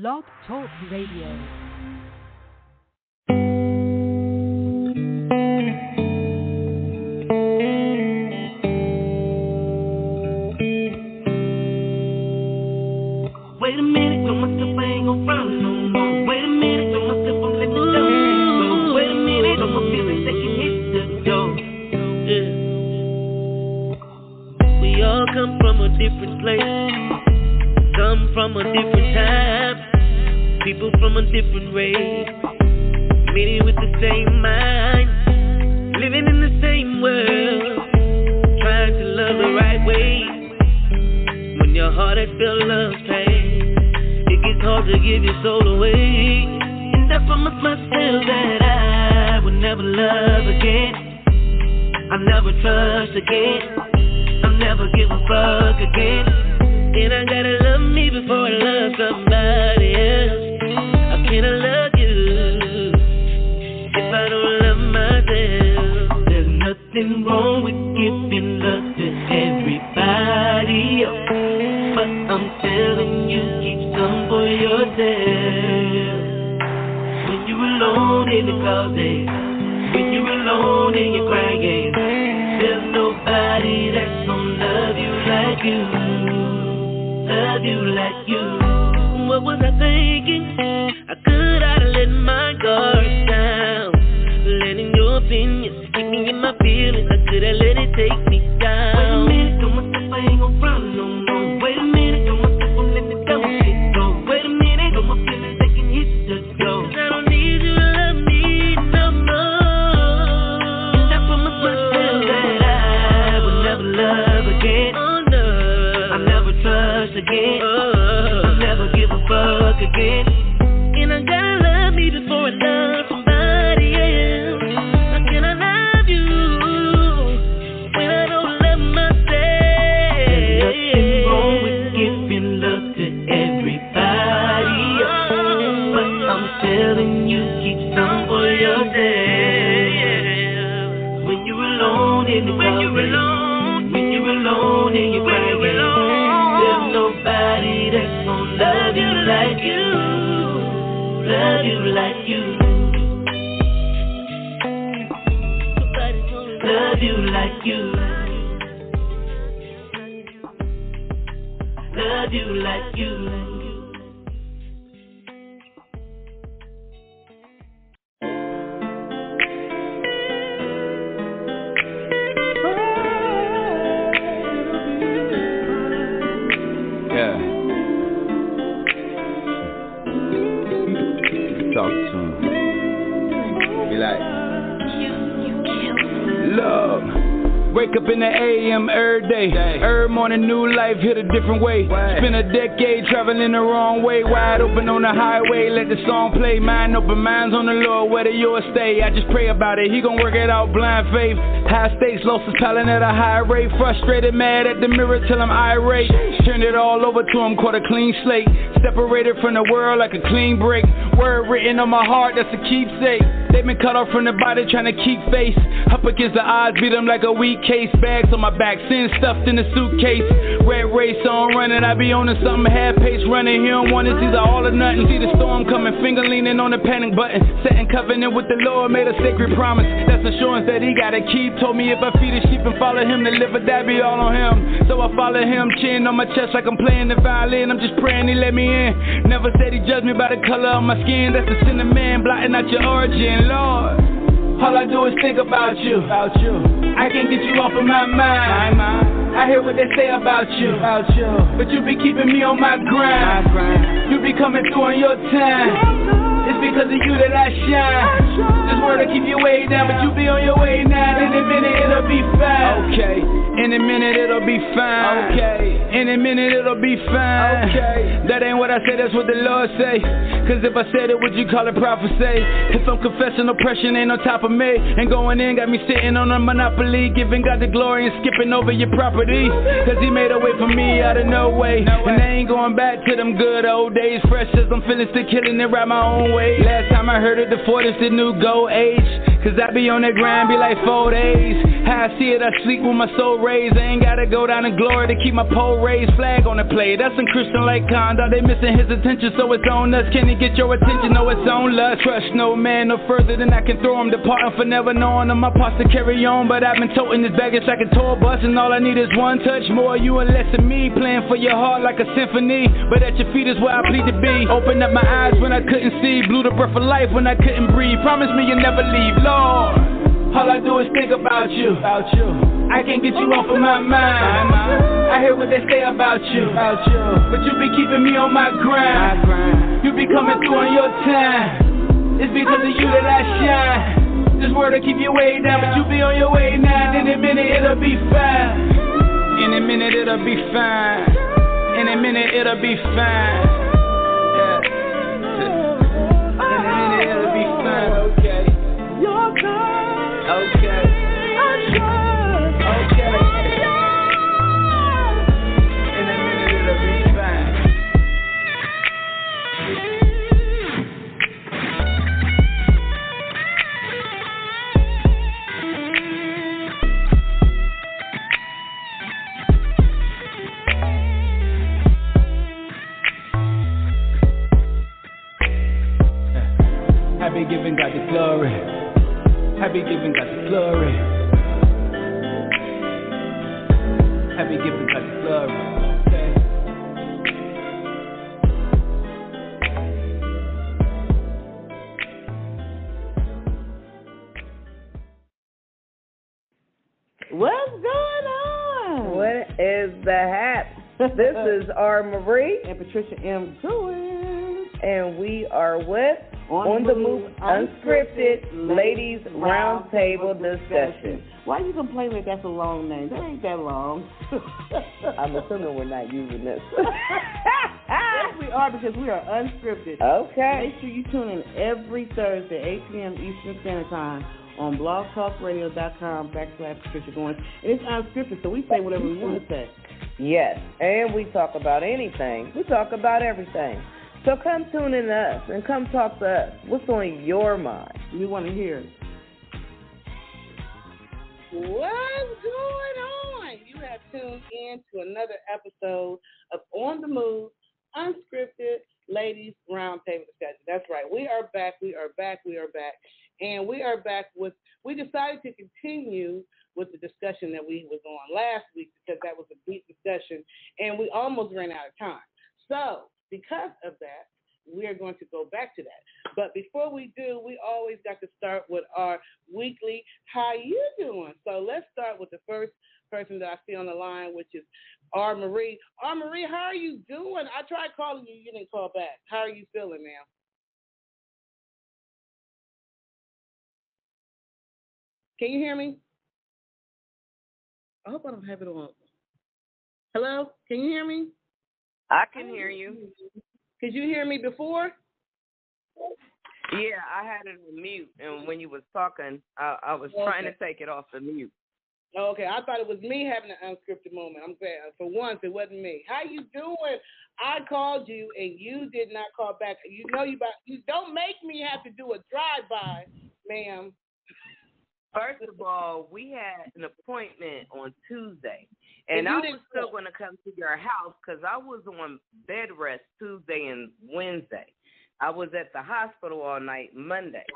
Blog Talk Radio. Wait a minute, told myself I ain't gon' front no more. Wait a minute, told myself I'm letting it go. Wait a minute, told my feelings they can hit the door. Yeah. We all come from a different place, some from a different time, people from a different race, many with the same mind, living in the same world, trying to love the right way. When your heart has felt love's pain, it's hard to give your soul away. And I promised myself that I would never love again, I'll never trust again, I'll never give a fuck again. And I gotta love me before I love somebody else. How can I love you if I don't love myself? There's nothing wrong with giving love to everybody else, but I'm telling you, keep some for yourself. When you're alone in the closet, when you're alone and you're crying, there's nobody that's gonna love you like you, love you like you. What was I thinking? I could have let my guard down, letting your opinions keep me in my feelings. I could have let it take me down. Wait a minute, told myself I ain't gon' front no more. Wait a minute, told myself I'm letting it go. Wait a minute, told my feelings they can hit the door. I don't need you to love me no more. And I promised myself that I would never love again. Oh no, I'll never trust again. I'll never give a fuck again. And I gotta love me before I love somebody else. How can I love you when I don't love myself? There's nothing wrong with giving love to everybody else, but I'm telling you, keep some for yourself. When you're alone in the closet, when you're alone and you're crying, there's nobody that's gonna love you like you, love you like you, love you like you, love you like you. Yeah. Talk to him. Be like, love. Wake up in the AM every day. Every morning, new life, hit a different way. Spend a decade traveling the wrong way. Wide open on the highway, let the song play. Mind open, minds on the Lord, whether yours stay. I just pray about it, he gon' work it out, blind faith. High stakes, losses piling at a high rate. Frustrated, mad at the mirror till I'm irate. Turned it all over to him, caught a clean slate. Separated from the world like a clean break. Word written on my heart, that's a keepsake. They've been cut off from the body, trying to keep face. Up against the odds, beat them like a weak case. Bags on my back, sin stuffed in the suitcase. Red race on running, I be on to something. Half pace running, he don't want it, either all or nothing. See the storm coming, finger leaning on the panic button. Setting covenant with the Lord, made a sacred promise. That's assurance that he gotta keep. Told me if I feed the sheep and follow him, to live or die be all on him. So I follow him, chin on my chest like I'm playing the violin. I'm just praying he let me in. Never said he judged me by the color of my skin. That's the sin of man, blotting out your origin, Lord. All I do is think about you. I can't get you off of my mind. I hear what they say about you. But you be keeping me on my grind. You be coming through on your time. It's because of you that I shine. This word will keep you way down, but you be on your way now. In a minute it'll be fine. Okay. In a minute it'll be fine. Okay. In a minute it'll be fine. Okay. That ain't what I say, that's what the Lord say. Cause if I said it, would you call it prophecy? If I'm confessing, oppression ain't on top of me. And going in got me sitting on a monopoly, giving God the glory and skipping over your property. Cause he made a way for me out of no way. And I ain't going back to them good old days. Fresh as I'm feeling, still killing it right my own way. Last time I heard it, the 40's the new gold age. Cause I be on that grind, be like 4 days. How I see it, I sleep with my soul raised. I ain't gotta go down in glory to keep my pole raised. Flag on the play, that's some Christian-like conduct. They missing his attention, so it's on us. Can he get your attention? No, it's on lust. Trust no man no further than I can throw him. Departing for never knowing him. My parts to carry on, but I've been toting this baggage like a tour bus. And all I need is one touch, more you and less of me. Playing for your heart like a symphony, but at your feet is where I plead to be. Opened up my eyes when I couldn't see, blew the breath of life when I couldn't breathe. Promise me you'll never leave, Lord. All I do is think about you. I can't get you off of my mind. I hear what they say about you, but you be keeping me on my grind. You be coming through on your time. It's because of you that I shine. This word will keep you way down, but you be on your way now. In a minute it'll be fine. In a minute it'll be fine. In a minute it'll be fine. Yeah. In a minute it'll be fine. Okay. Your time. Okay. Okay. In a minute it'll be fine. I be giving God the glory. I be giving God the glory. I be giving God the glory. Okay. What's going on? What is the hap? This is R. Marie and Patricia M. Jewett. And we are with On the Move Unscripted Ladies Roundtable Discussion. Why you complaining that that's a long name? That ain't that long. I'm assuming we're not using this. Yes, we are, because we are unscripted. Okay. Make sure you tune in every Thursday, 8 p.m. Eastern Standard Time on blogtalkradio.com/Patricia Goins. And it's unscripted, so we say whatever we want to say. Yes, and we talk about anything. We talk about everything. So come tune in to us and come talk to us. What's on your mind? We want to hear it. What's going on? You have tuned in to another episode of On the Move, Unscripted Ladies Roundtable Discussion. That's right. We are back. And we are back with, we decided to continue with the discussion that we was on last week, because that was a deep discussion and we almost ran out of time. So because of that, we are going to go back to that. But before we do, we always got to start with our weekly, how you doing? So let's start with the first person that I see on the line, which is R. Marie. R. Marie, how are you doing? I tried calling you. You didn't call back. How are you feeling, ma'am? Can you hear me? I hope I don't have it on. Hello? Can you hear me? I can hear you. Could you hear me before? Yeah, I had it on mute, and when you was talking, I was trying to take it off the mute. Okay, I thought it was me having an unscripted moment. I'm glad. For once, it wasn't me. How you doing? I called you, and you did not call back. You know you don't make me have to do a drive-by, ma'am. First of all, we had an appointment on Tuesday, and I was still going to come to your house because I was on bed rest Tuesday and Wednesday. I was at the hospital all night Monday.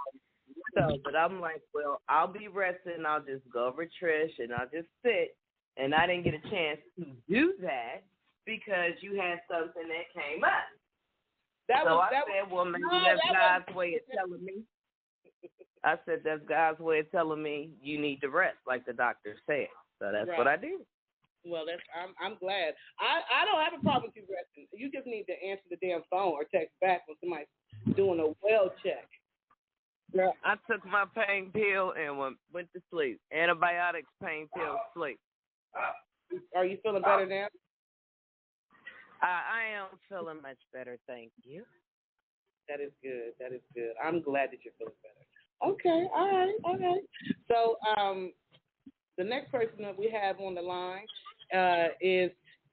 So, but I'm like, well, I'll be resting. I'll just go over Trish, and I'll just sit. And I didn't get a chance to do that because you had something that came up. I said, well, maybe that's God's way of telling me. I said, that's God's way of telling me you need to rest, like the doctor said. So that's what I did. Well, I'm glad. I don't have a problem with you resting. You just need to answer the damn phone or text back when somebody's doing a well check. Yeah, I took my pain pill and went to sleep. Antibiotics, pain pill, sleep. Are you feeling better now? I am feeling much better, thank you. That is good. I'm glad that you're feeling better. Okay, all right. So the next person that we have on the line is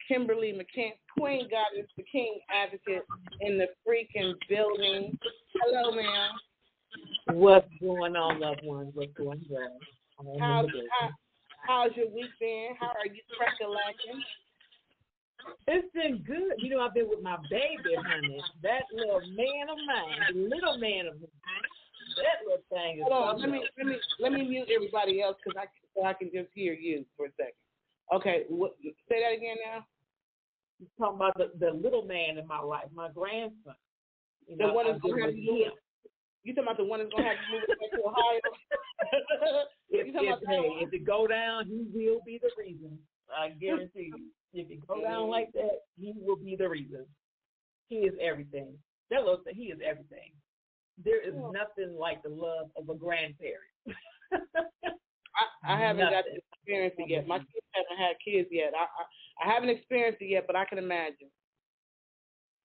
Kimberly McCann, Queen Goddess, the King Advocate in the freaking building. Hello, ma'am. What's going on, loved ones? What's going on? How's your week been? How are you crack-a-lacking? It's been good. You know, I've been with my baby, honey. That little man of mine, the little man of mine. That little thing is. Hold on, let me mute everybody else so I can just hear you for a second. Okay, say that again now. You're talking about the little man in my life, my grandson. You the know, one that's going to have you move. You talking about the one that's going to have you move back to Ohio? If it go down, he will be the reason. I guarantee you. If it go down like that, he will be the reason. He is everything. He is everything. There is nothing like the love of a grandparent. I haven't got to experience it yet. My kids haven't had kids yet. I haven't experienced it yet, but I can imagine.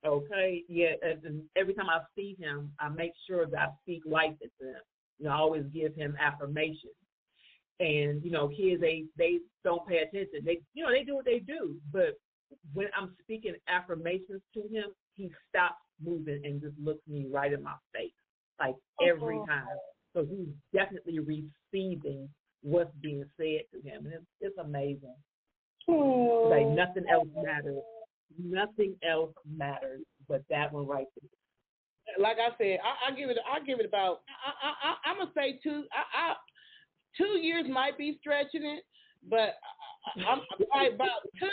Okay, yeah. And every time I see him, I make sure that I speak life into him. You know, I always give him affirmations. And you know, kids they don't pay attention. They do what they do. But when I'm speaking affirmations to him, he stops moving and just looks me right in my face, like every time. So he's definitely receiving what's being said to him, and it's amazing. Like nothing else matters. Nothing else matters but that one right there. Like I said, I give it about. I'm gonna say 2. 2 years might be stretching it, but I'm probably about 2.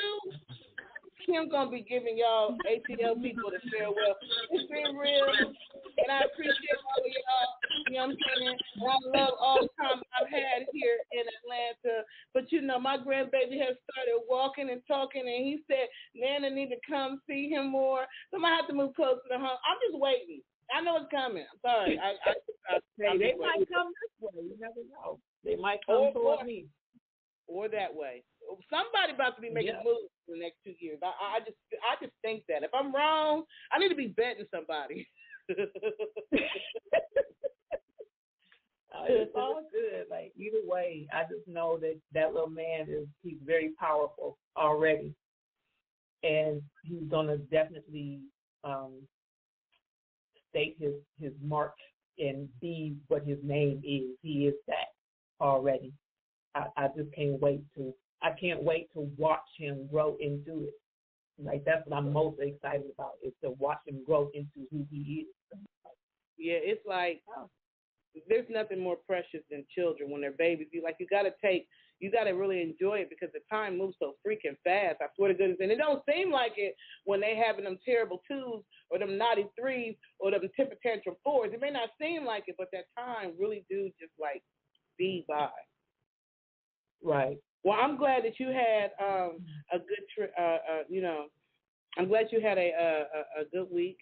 Kim gonna be giving y'all ATL people the farewell. It's been real, and I appreciate all of y'all. You know what I'm saying? And I love all the time I've had here in Atlanta. But you know, my grandbaby has started walking and talking, and he said Nana need to come see him more. So I'm gonna have to move closer to home. I'm just waiting. I know it's coming. I'm sorry. They might come this way. You never know. They might come toward me. Or that way. Somebody about to be making moves in the next 2 years. I just think that. If I'm wrong, I need to be betting somebody. It's all good. Like either way, I just know that little man he's very powerful already, and he's gonna definitely state his mark and be what his name is. He is that already. I just can't wait to. I can't wait to watch him grow into it. Like that's what I'm most excited about is to watch him grow into who he is. Yeah, it's like there's nothing more precious than children when they're babies. You gotta really enjoy it because the time moves so freaking fast. I swear to goodness, and it don't seem like it when they having them terrible 2s or them naughty 3s or them temper tantrum 4s. It may not seem like it, but that time really do just like speed by. Right. Well, I'm glad that you had a good trip. I'm glad you had a good week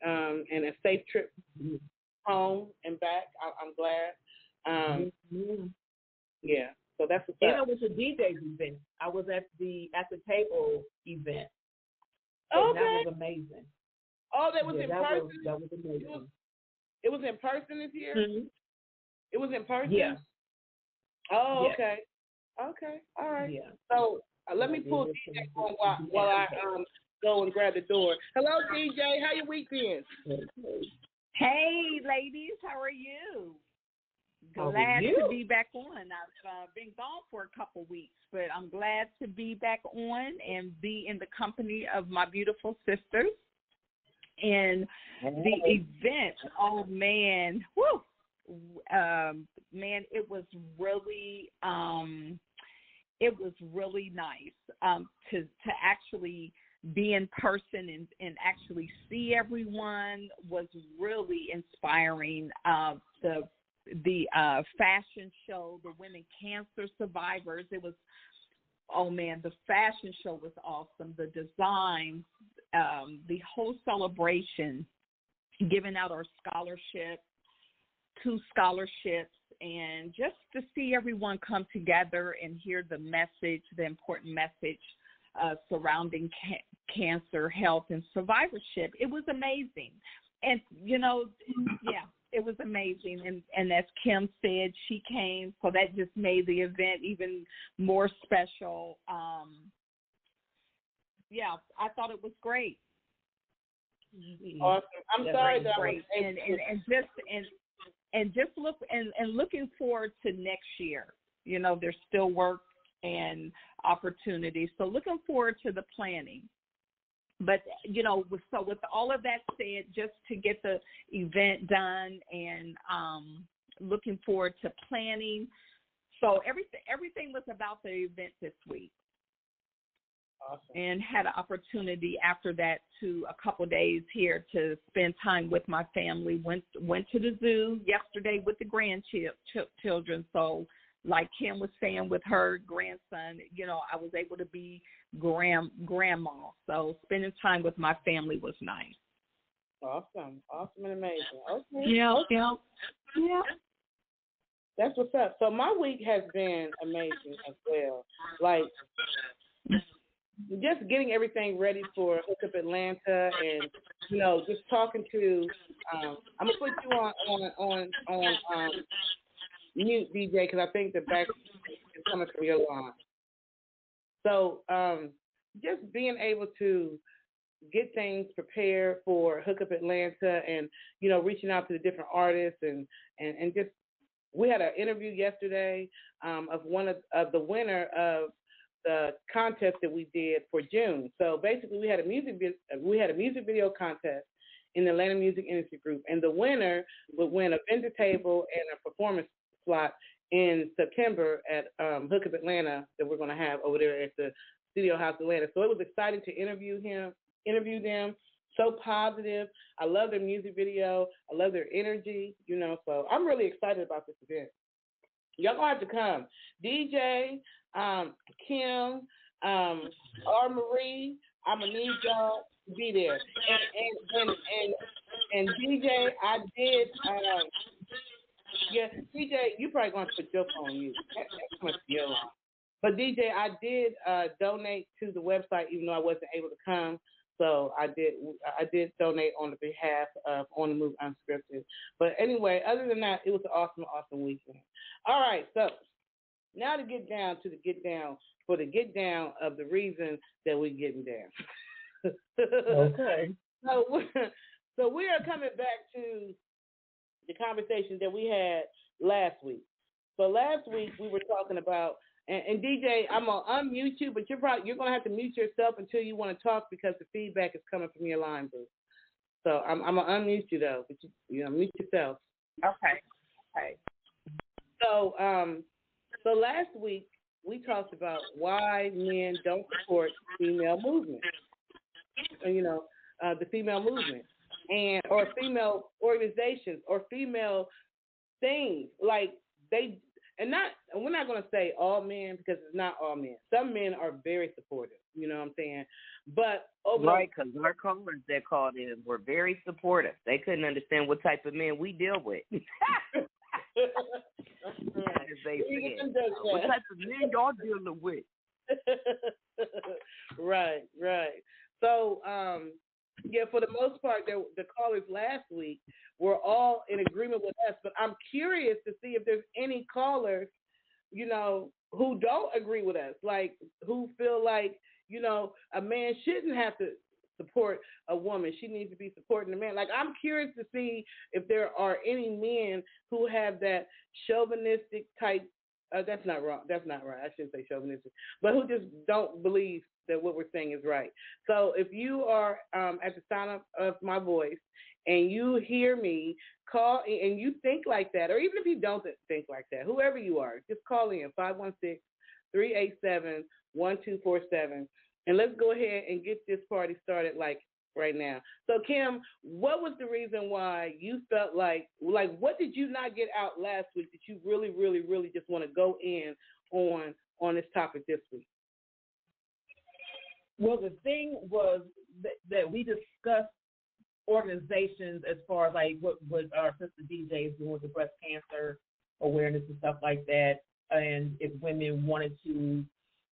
and a safe trip home and back. I'm glad. Yeah. So that's what's up. And I was a DJ's event. I was at the table event. Okay. That was amazing. Oh, that was in person. That was amazing. It was in person this year. Mm-hmm. It was in person. Yeah. Oh, yeah. okay. Okay, all right. Yeah. So let me pull DJ on while I go and grab the door. Hello, DJ. How your week been? Hey, ladies. How are you? Glad to be back on. I've been gone for a couple weeks, but I'm glad to be back on and be in the company of my beautiful sisters. And the event, oh, man, whoo. Man, it was really nice to actually be in person and actually see everyone was really inspiring. The fashion show, the women cancer survivors, it was, oh man, the fashion show was awesome. The design, the whole celebration, giving out our scholarships, 2 scholarships, and just to see everyone come together and hear the message, the important message surrounding cancer, health, and survivorship. It was amazing. And, you know, yeah, it was amazing. And as Kim said, she came, so that just made the event even more special. Yeah, I thought it was great. Awesome. I'm sorry that great. And and just looking forward to next year. You know, there's still work and opportunities. So looking forward to the planning. But, you know, with all of that said, just to get the event done and looking forward to planning. So everything was about the event this week. Awesome. And had an opportunity after that to a couple of days here to spend time with my family. Went to the zoo yesterday with the grandchildren. So like Kim was saying with her grandson, you know, I was able to be grandma. So spending time with my family was nice. Awesome and amazing. Okay. Yeah. That's what's up. So my week has been amazing as well. Like, just getting everything ready for Hook Up Atlanta, and you know, just talking to. I'm gonna put you on mute, DJ, because I think the back is coming from your line. So just being able to get things prepared for Hook Up Atlanta, and you know, reaching out to the different artists, and just we had an interview yesterday of one of the winner of the contest that we did for June. So basically, we had a music video contest in the Atlanta Music Industry Group, and the winner would win a vendor table and a performance slot in September at Hook Up Atlanta that we're going to have over there at the Studio House Atlanta. So it was exciting to interview them. So positive. I love their music video. I love their energy. You know, so I'm really excited about this event. Y'all gonna have to come. DJ, Kim, R. Marie, I'm gonna need y'all to be there. And DJ, I did. DJ, you probably gonna put your phone on mute. That's much your line. But DJ, I did donate to the website, even though I wasn't able to come. So I did donate on the behalf of On the Move Unscripted. But anyway, other than that, it was an awesome weekend. All right, so now to get down to the get down of the reason that we're getting down. Okay. So we are coming back to the conversation that we had last week. So last week we were talking about, and DJ, I'm gonna unmute you, but you're gonna have to mute yourself until you want to talk because the feedback is coming from your line, boo. So I'm gonna unmute you though, but you know, mute yourself. Okay. So last week we talked about why men don't support female movement. You know, the female movement, or female organizations, or female things like they. And we're not going to say all men, because it's not all men. Some men are very supportive, you know what I'm saying? But right, because our callers that called in were very supportive. They couldn't understand what type of men we deal with. As they said, what type of men y'all dealing with? Right. So, yeah, for the most part, the callers last week were all in agreement with us. But I'm curious to see if there's any callers, you know, who don't agree with us, like who feel like, you know, a man shouldn't have to support a woman. She needs to be supporting a man. Like, I'm curious to see if there are any men who have that chauvinistic type. That's not wrong. That's not right. I shouldn't say chauvinistic, but who just don't believe that what we're saying is right. So if you are at the sound of my voice and you hear me call and you think like that, or even if you don't think like that, whoever you are, just call in 516-387-1247, and let's go ahead and get this party started like right now. So Kim, what was the reason why you felt like what did you not get out last week that you really, really, really just want to go in on this topic this week? Well, the thing was that we discussed organizations as far as like what our sister DJ is doing with the breast cancer awareness and stuff like that, and if women wanted to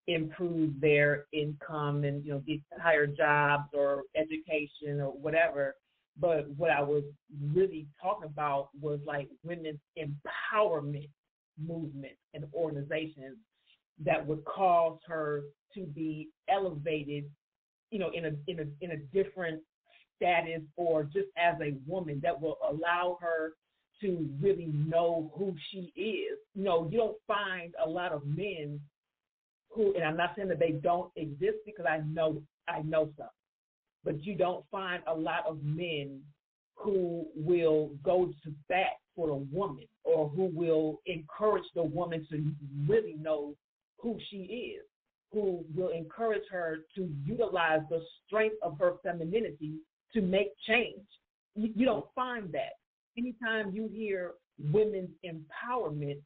improve their income and, you know, get higher jobs or education or whatever. But what I was really talking about was like women's empowerment movement and organizations that would cause her to be elevated, you know, in a different status, or just as a woman, that will allow her to really know who she is. You know, you don't find a lot of men who, and I'm not saying that they don't exist because I know some, but you don't find a lot of men who will go to bat for the woman or who will encourage the woman to really know who she is, who will encourage her to utilize the strength of her femininity to make change. You don't find that. Anytime you hear women's empowerment,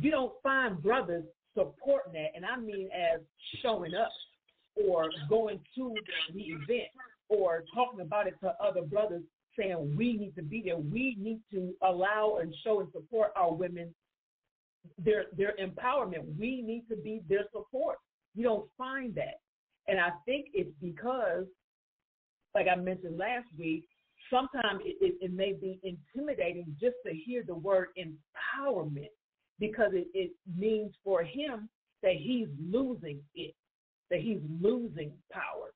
you don't find brothers supporting that, and I mean as showing up or going to the event or talking about it to other brothers, saying we need to be there. We need to allow and show and support our women, their empowerment. We need to be their support. You don't find that. And I think it's because, like I mentioned last week, sometimes it may be intimidating just to hear the word empowerment because it means for him that he's losing it, that he's losing power.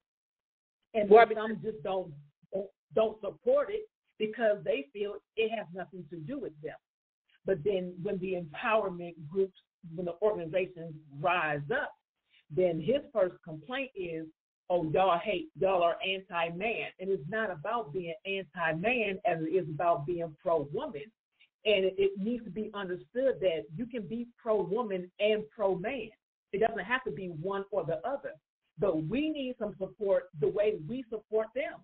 And some just don't support it because they feel it has nothing to do with them. But then when the empowerment groups, when the organizations rise up, then his first complaint is, oh, y'all are anti-man. And it's not about being anti-man as it is about being pro-woman. And it needs to be understood that you can be pro-woman and pro-man. It doesn't have to be one or the other. But we need some support the way we support them.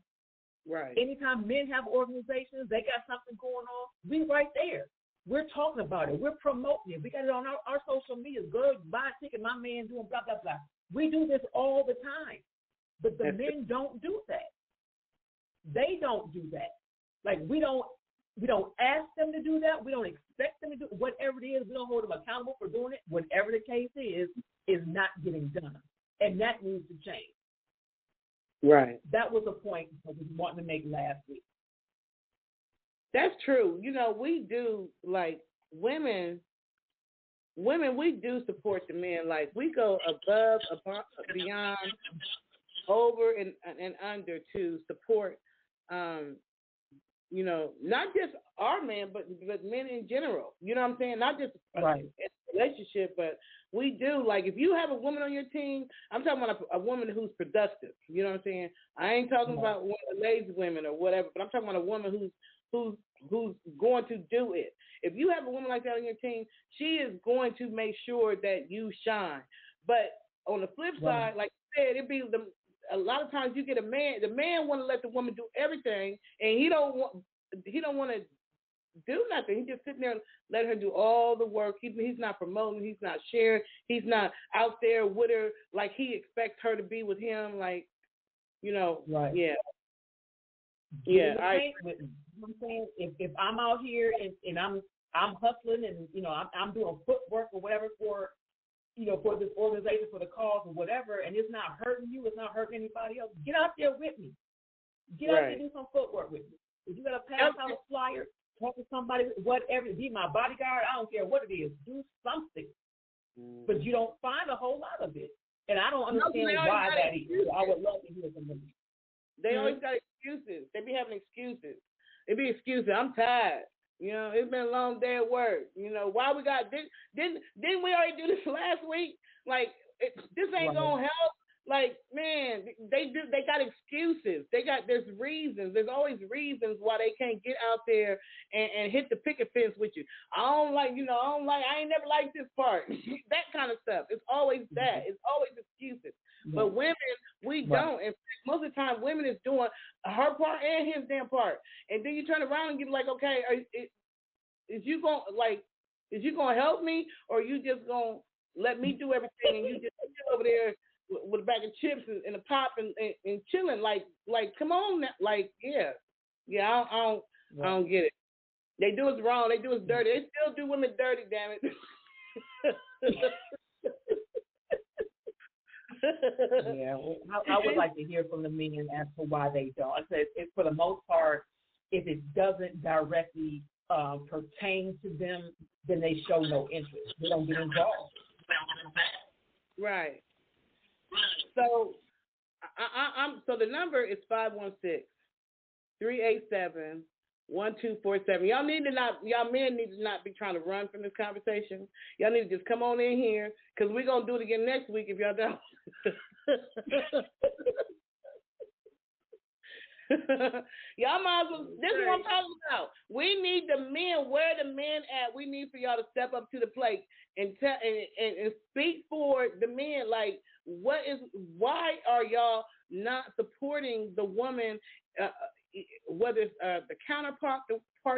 Right. Anytime men have organizations, they got something going on, we right there. We're talking about it. We're promoting it. We got it on our social media. Go buy a ticket, my man doing blah, blah, blah. We do this all the time. But the men don't do that. They don't do that. Like we don't ask them to do that. We don't expect them to do whatever it is. We don't hold them accountable for doing it. Whatever the case is not getting done. And that needs to change. Right. That was a point I was wanting to make last week. That's true. You know, we do, like, women, we do support the men. Like, we go above, beyond, over and under to support, you know, not just our men, but men in general. You know what I'm saying? Not just right. a relationship, but we do. Like, if you have a woman on your team, I'm talking about a woman who's productive. You know what I'm saying? I ain't talking about one of the lazy women or whatever, but I'm talking about a woman who's going to do it. If you have a woman like that on your team, she is going to make sure that you shine. But on the flip side, like you said, a lot of times you get a man. The man want to let the woman do everything, and he don't want to do nothing. He just sitting there and let her do all the work. He's not promoting. He's not sharing. He's not out there with her like he expects her to be with him. Like, you know, right? Yeah. Yeah. You know what I'm saying? If I'm out here and I'm hustling and, you know, I'm doing footwork or whatever for this organization, for the cause or whatever, and it's not hurting you, it's not hurting anybody else, get out there with me. Get out there and do some footwork with me. If you got to pass out a flyer, talk to somebody, whatever, be my bodyguard, I don't care what it is, do something. But you don't find a whole lot of it. And I don't understand why that is. I would love to hear from them. They always got excuses. They be having excuses. It be excuses. I'm tired. You know, it's been a long day at work. You know, why we got didn't we already do this last week? Like, this ain't gonna help. Like, man, they got excuses. There's reasons. There's always reasons why they can't get out there and hit the picket fence with you. I ain't never liked this part. That kind of stuff. It's always that. It's always excuses. But women, we don't. In fact, most of the time, women is doing her part and his damn part. And then you turn around and get like, okay, is you gonna help me, or you just gonna let me do everything and you just sit over there with a bag of chips and a pop and chilling? Like, come on, now. Like, I don't get it. They do us wrong. They do us dirty. They still do women dirty. Damn it. Yeah, I would like to hear from the men as to why they don't. I said, for the most part, if it doesn't directly pertain to them, then they show no interest. They don't get involved. Right. So, so the number is 516-387-3776. 1247. Y'all men need to not be trying to run from this conversation. Y'all need to just come on in here because we're gonna do it again next week if y'all don't. Y'all might as well. This is what I'm talking about. We need the men. Where the men at? We need for y'all to step up to the plate and tell and speak for the men. Like, why are y'all not supporting the woman? Whether it's the counterpart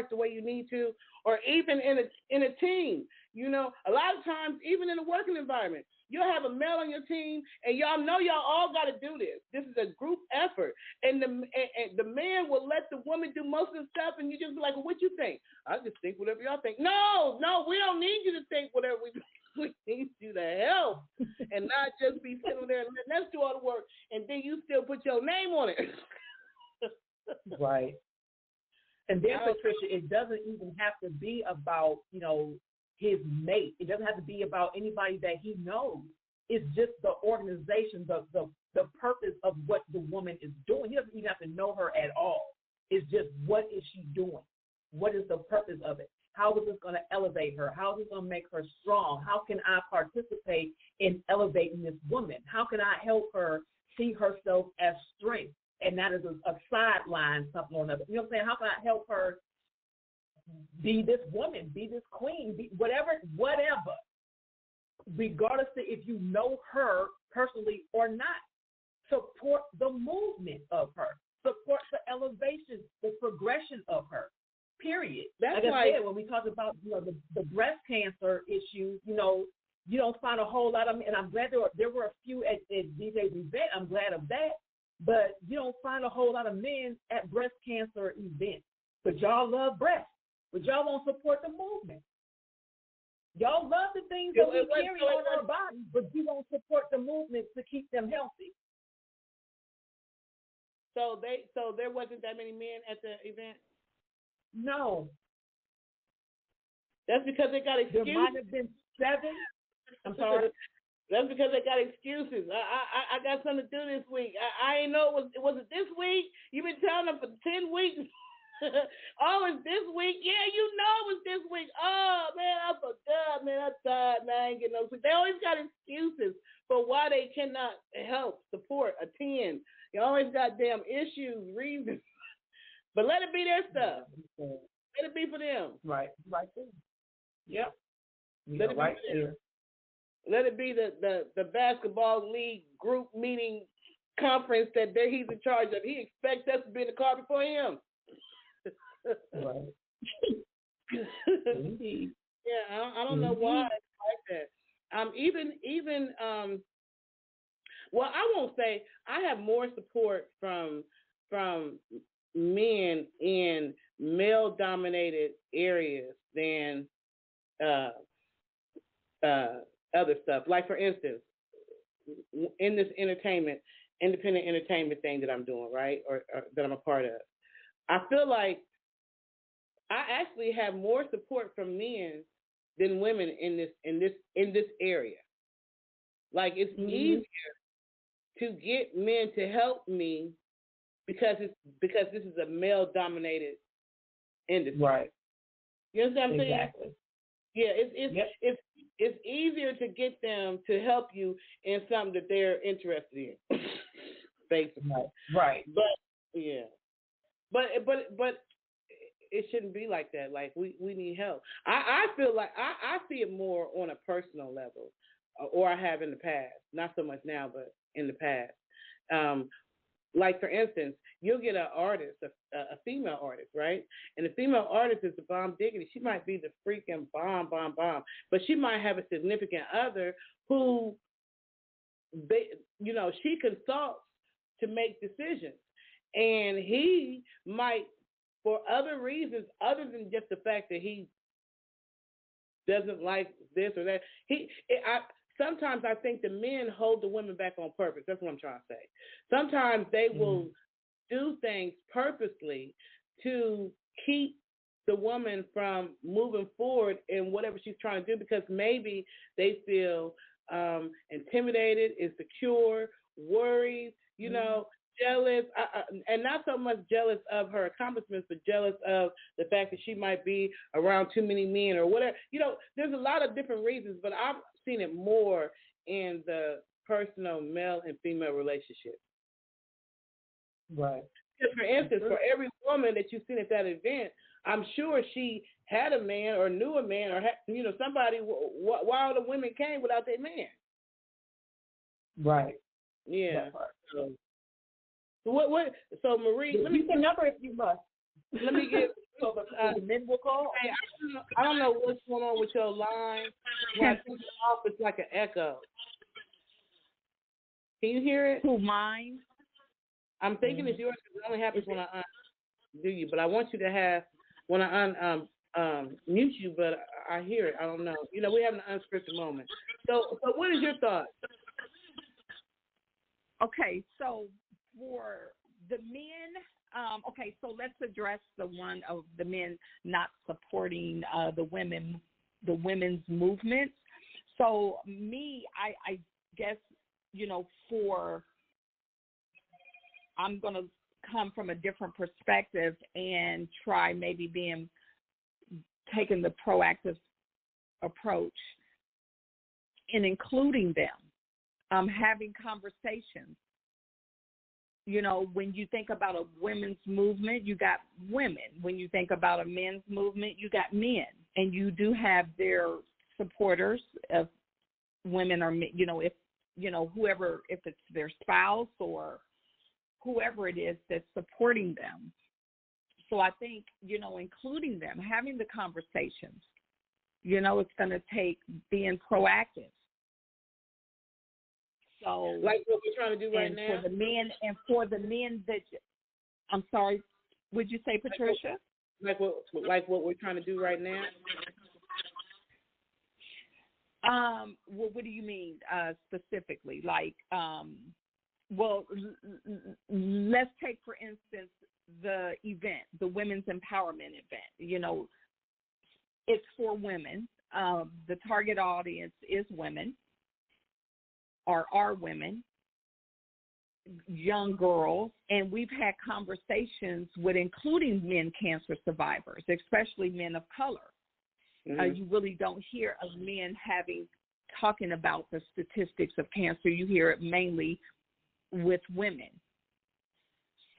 the way you need to, or even in a team. You know, a lot of times, even in a working environment, you'll have a male on your team, and y'all know y'all all got to do this. This is a group effort, and the man will let the woman do most of the stuff, and you just be like, well, what you think? I just think whatever y'all think. No, we don't need you to think whatever we think. We need you to help, and not just be sitting there and letting us do all the work, and then you still put your name on it. Right. And then, Patricia, it doesn't even have to be about, his mate. It doesn't have to be about anybody that he knows. It's just the organization, the purpose of what the woman is doing. He doesn't even have to know her at all. It's just, what is she doing? What is the purpose of it? How is this going to elevate her? How is it going to make her strong? How can I participate in elevating this woman? How can I help her see herself as strength? And that is a sideline, something or another. You know what I'm saying? How can I help her be this woman, be this queen, be whatever, regardless of if you know her personally or not. Support the movement of her. Support the elevation, the progression of her, period. That's like why, I said, when we talk about the breast cancer issue, you don't find a whole lot of men, and I'm glad there were a few at DJ's event. I'm glad of that. But you don't find a whole lot of men at breast cancer events. But y'all love breasts. But y'all won't support the movement. Y'all love the things that we carry on our bodies, but you won't support the movement to keep them healthy. So there wasn't that many men at the event? No. That's because they got excuses. There might have been 7. I'm sorry. That's because they got excuses. I got something to do this week. I ain't know it wasn't this week. You've been telling them for 10 weeks. Oh, it's this week. Yeah, you know it was this week. Oh man, I forgot. Man, I'm tired. Man, I ain't getting no sleep. They always got excuses for why they cannot help, support, attend. You always got damn issues, reasons. But let it be their stuff. Let it be for them. Right there. Yep. Let it be there. Let it be the basketball league group meeting conference that he's in charge of. He expects us to be in the car before him. Right. Indeed. Yeah, I don't know why it's like that. Even well, I won't say I have more support from men in male-dominated areas than other stuff. Like, for instance, in this independent entertainment thing that I'm doing, right, or that I'm a part of, I feel like I actually have more support from men than women in this area. Like, it's easier to get men to help me because this is a male-dominated industry. Right. You understand what I'm saying? Exactly. Yeah, it's easier to get them to help you in something that they're interested in. Basically. Right. But yeah. But it shouldn't be like that. Like, we need help. I feel like I see it more on a personal level, or I have in the past. Not so much now, but in the past. Like, for instance, you'll get an artist, a female artist, right? And the female artist is the bomb diggity. She might be the freaking bomb. But she might have a significant other who, she consults to make decisions. And he might, for other reasons, other than just the fact that he doesn't like this or that, sometimes I think the men hold the women back on purpose. That's what I'm trying to say. Sometimes they will do things purposely to keep the woman from moving forward in whatever she's trying to do, because maybe they feel intimidated, insecure, worried, jealous, and not so much jealous of her accomplishments, but jealous of the fact that she might be around too many men or whatever. There's a lot of different reasons, but I've seen it more in the personal male and female relationship. Right. Because, for instance, for every woman that you've seen at that event, I'm sure she had a man or knew a man or somebody. Why all the women came without their man? Right. Yeah. So what? So Marie, let me get the number if you must. Let me get. So the men will call. Hey, I don't know what's going on with your line. When I turn it off, it's like an echo. Can you hear it? Who, mine? I'm thinking it's yours because it only happens when I undo you. But I want you to have when I mute you, but I hear it. I don't know. We're having an unscripted moment. So what is your thought? Okay, so for the men, so let's address the one of the men not supporting the women's movement. So me, I guess, I'm going to come from a different perspective and try maybe taking the proactive approach in including them, having conversations. When you think about a women's movement, you got women. When you think about a men's movement, you got men. And you do have their supporters of women or, if, whoever, if it's their spouse or whoever it is that's supporting them. So I think, including them, having the conversations, it's going to take being proactive. So, like what we're trying to do right now? For the men that, I'm sorry, would you say, Patricia? Like what we're trying to do right now? Well, what do you mean specifically? Like, well, let's take, for instance, the event, the Women's Empowerment event. It's for women. The target audience is women, or are women, young girls, and we've had conversations with including men cancer survivors, especially men of color. Mm-hmm. You really don't hear of men talking about the statistics of cancer. You hear it mainly with women.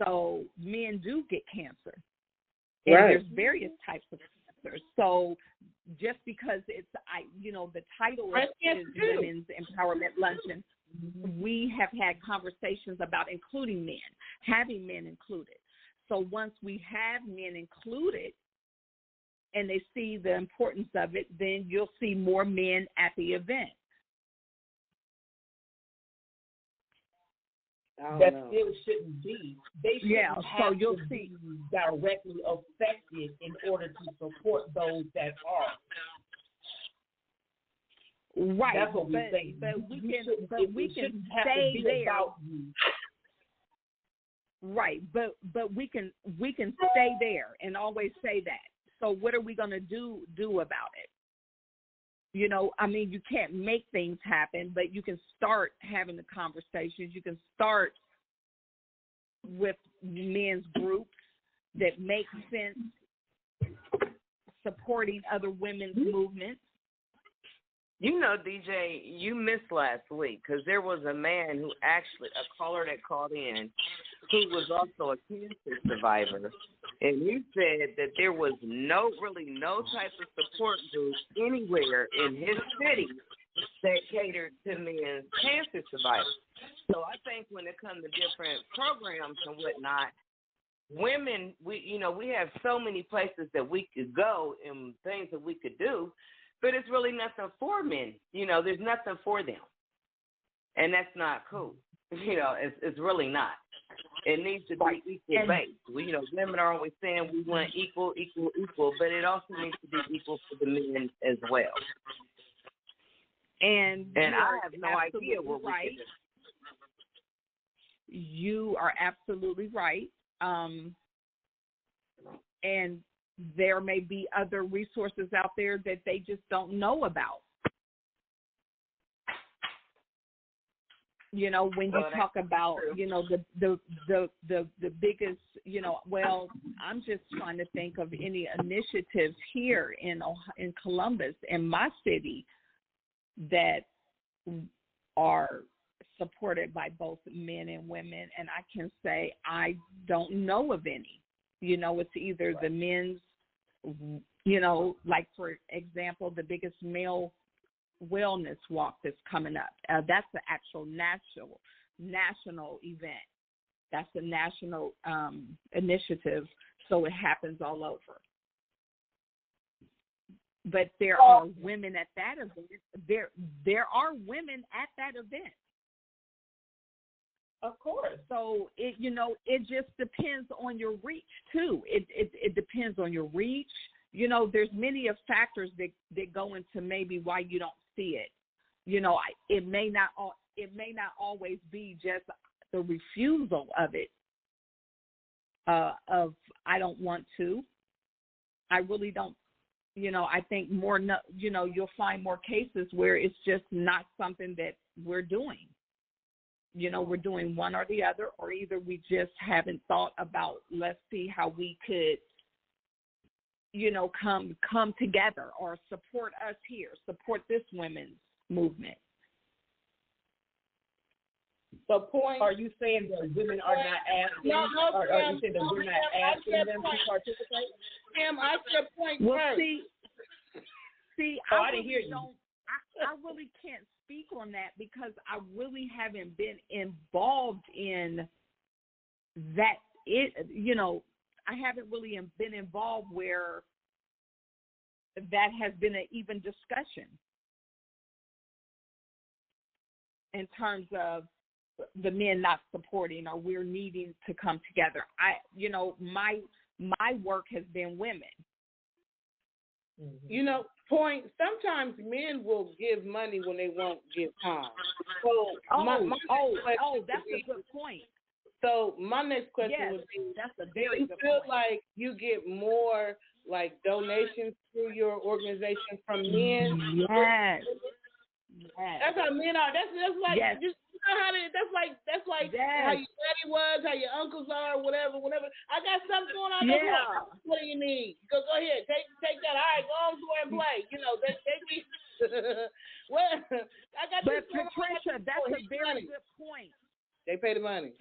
So men do get cancer. And right. There's various types of cancer. So just because it's, the title is Women's Empowerment Luncheon, we have had conversations about including men, having men included. So once we have men included and they see the importance of it, then you'll see more men at the event. That still shouldn't be. They shouldn't have you'll to see be directly affected in order to support those that are. Right. That's what we're saying. But we can stay there. About you. Right. But we can stay there and always say that. So what are we going to do about it? You can't make things happen, but you can start having the conversations. You can start with men's groups that make sense, supporting other women's movements. DJ, you missed last week because there was a man who a caller that called in who was also a cancer survivor. And he said that there was no type of support group anywhere in his city that catered to men's cancer survivors. So I think when it comes to different programs and whatnot, women, we have so many places that we could go and things that we could do, but it's really nothing for men. There's nothing for them. And that's not cool. It's really not. It needs to be equal based. Women are always saying we want equal, but it also needs to be equal for the men as well. And I have no idea what we can do. You are absolutely right. And there may be other resources out there that they just don't know about. You know, when you talk about, you know, the biggest, you know, well, I'm just trying to think of any initiatives here in Columbus, in my city, that are supported by both men and women, and I can say I don't know of any. You know, it's either the men's, you know, like for example, the biggest male wellness walk that's coming up. That's the actual national event. That's a national initiative, so it happens all over. But there are women at that event. There are women at that event. Of course. So it, you know, it just depends on your reach too. It depends on your reach. You know, there's many of factors that go into maybe why you don't see it. You know, it may not always be just the refusal of it. Of I don't want to. I really don't. You know, I think more. You know, you'll find more cases where it's just not something that we're doing. You know, we're doing one or the other, or either we just haven't thought about, let's see how we could, you know, come together or support us here, support this women's movement. So point. Are you saying that women are not asking? No, or are you saying that we're not asking them to participate? Tim, I said point well, first. See, I didn't hear you. I really can't speak on that because I really haven't been involved in that. You know, I haven't really been involved where that has been an even discussion in terms of the men not supporting or we're needing to come together. You know, my work has been women. You know, point. Sometimes men will give money when they won't give time. So that's a good point. So my next question would be: that's a very you good feel point. like you get more like donations through your organization from men? Yes. That's how men are. That's like just you know how that's like how your daddy was, how your uncles are, whatever. I got something going on. Yeah. What do you need? Go ahead, take that. All right, go on to and play. You know, they be. Well, I got. But Patricia, that's a very good point. They pay the money.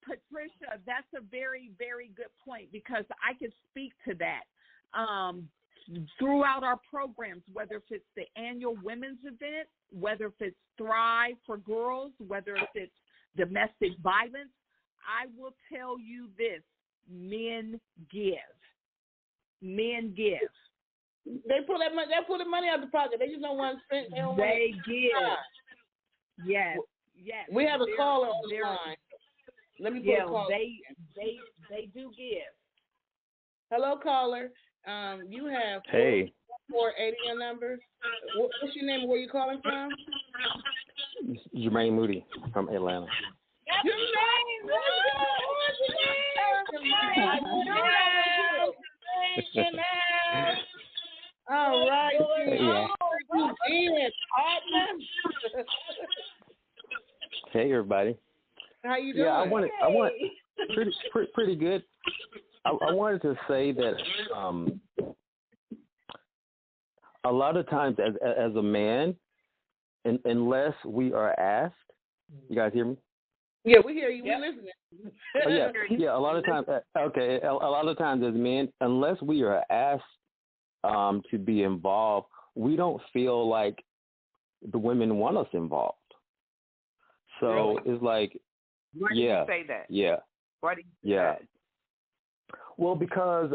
Patricia, that's a very, very good point because I could speak to that. Throughout our programs, whether if it's the annual women's event, whether if it's Thrive for Girls, whether if it's domestic violence, I will tell you this: men give. Men give. They pull that money. They pull the money out the pocket. They just don't want to spend. They give. Yes. Yes. We have a caller on the line. Let me put a caller. They do give. Hello, caller. You have 480 your number. What's your name and where you calling from? Jermaine Moody from Atlanta. Jermaine Moody! All right. Hey, everybody. How you doing? Yeah, I want pretty good. I wanted to say that a lot of times as a man, unless we are asked, you guys hear me? Yeah, we hear you. We're listening. Yeah. A lot of times, a lot of times as men, unless we are asked to be involved, we don't feel like the women want us involved. So It's like, why do you say that? Yeah. Why do you say that? Well, because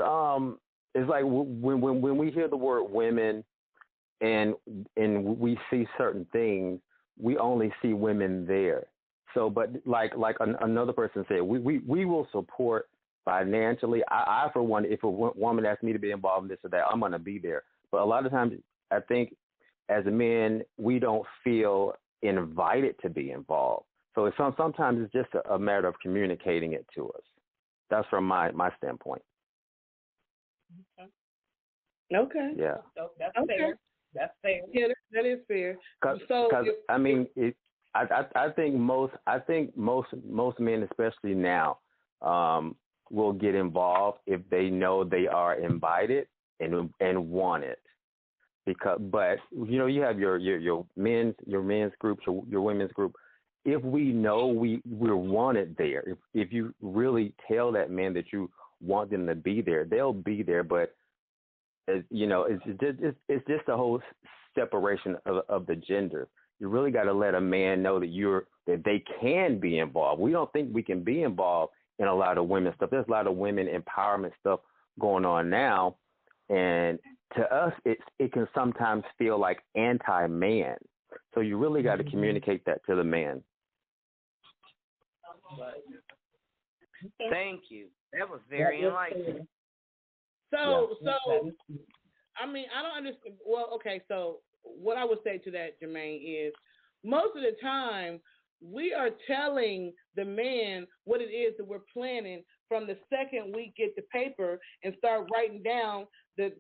it's like when we hear the word women and we see certain things, we only see women there. So, but like another person said, we will support financially. I for one, if a woman asks me to be involved in this or that, I'm going to be there. But a lot of times, I think as men, we don't feel invited to be involved. So sometimes it's just a matter of communicating it to us. That's from my standpoint. Okay. Yeah. So that's fair. That's fair. Yeah, that is fair. Because I mean, I think most men, especially now, will get involved if they know they are invited and want it. But you have your men's groups, your women's group. If we know we're wanted there, if you really tell that man that you want them to be there, they'll be there. But it's just the whole separation of the gender. You really got to let a man know that they can be involved. We don't think we can be involved in a lot of women stuff. There's a lot of women empowerment stuff going on now, and to us, it can sometimes feel like anti-man. So you really got to communicate that to the man. Thank you. That was very enlightening. So, I mean, I don't understand. Well, okay, so what I would say to that, Jermaine, is most of the time we are telling the man what it is that we're planning from the second we get the paper and start writing down the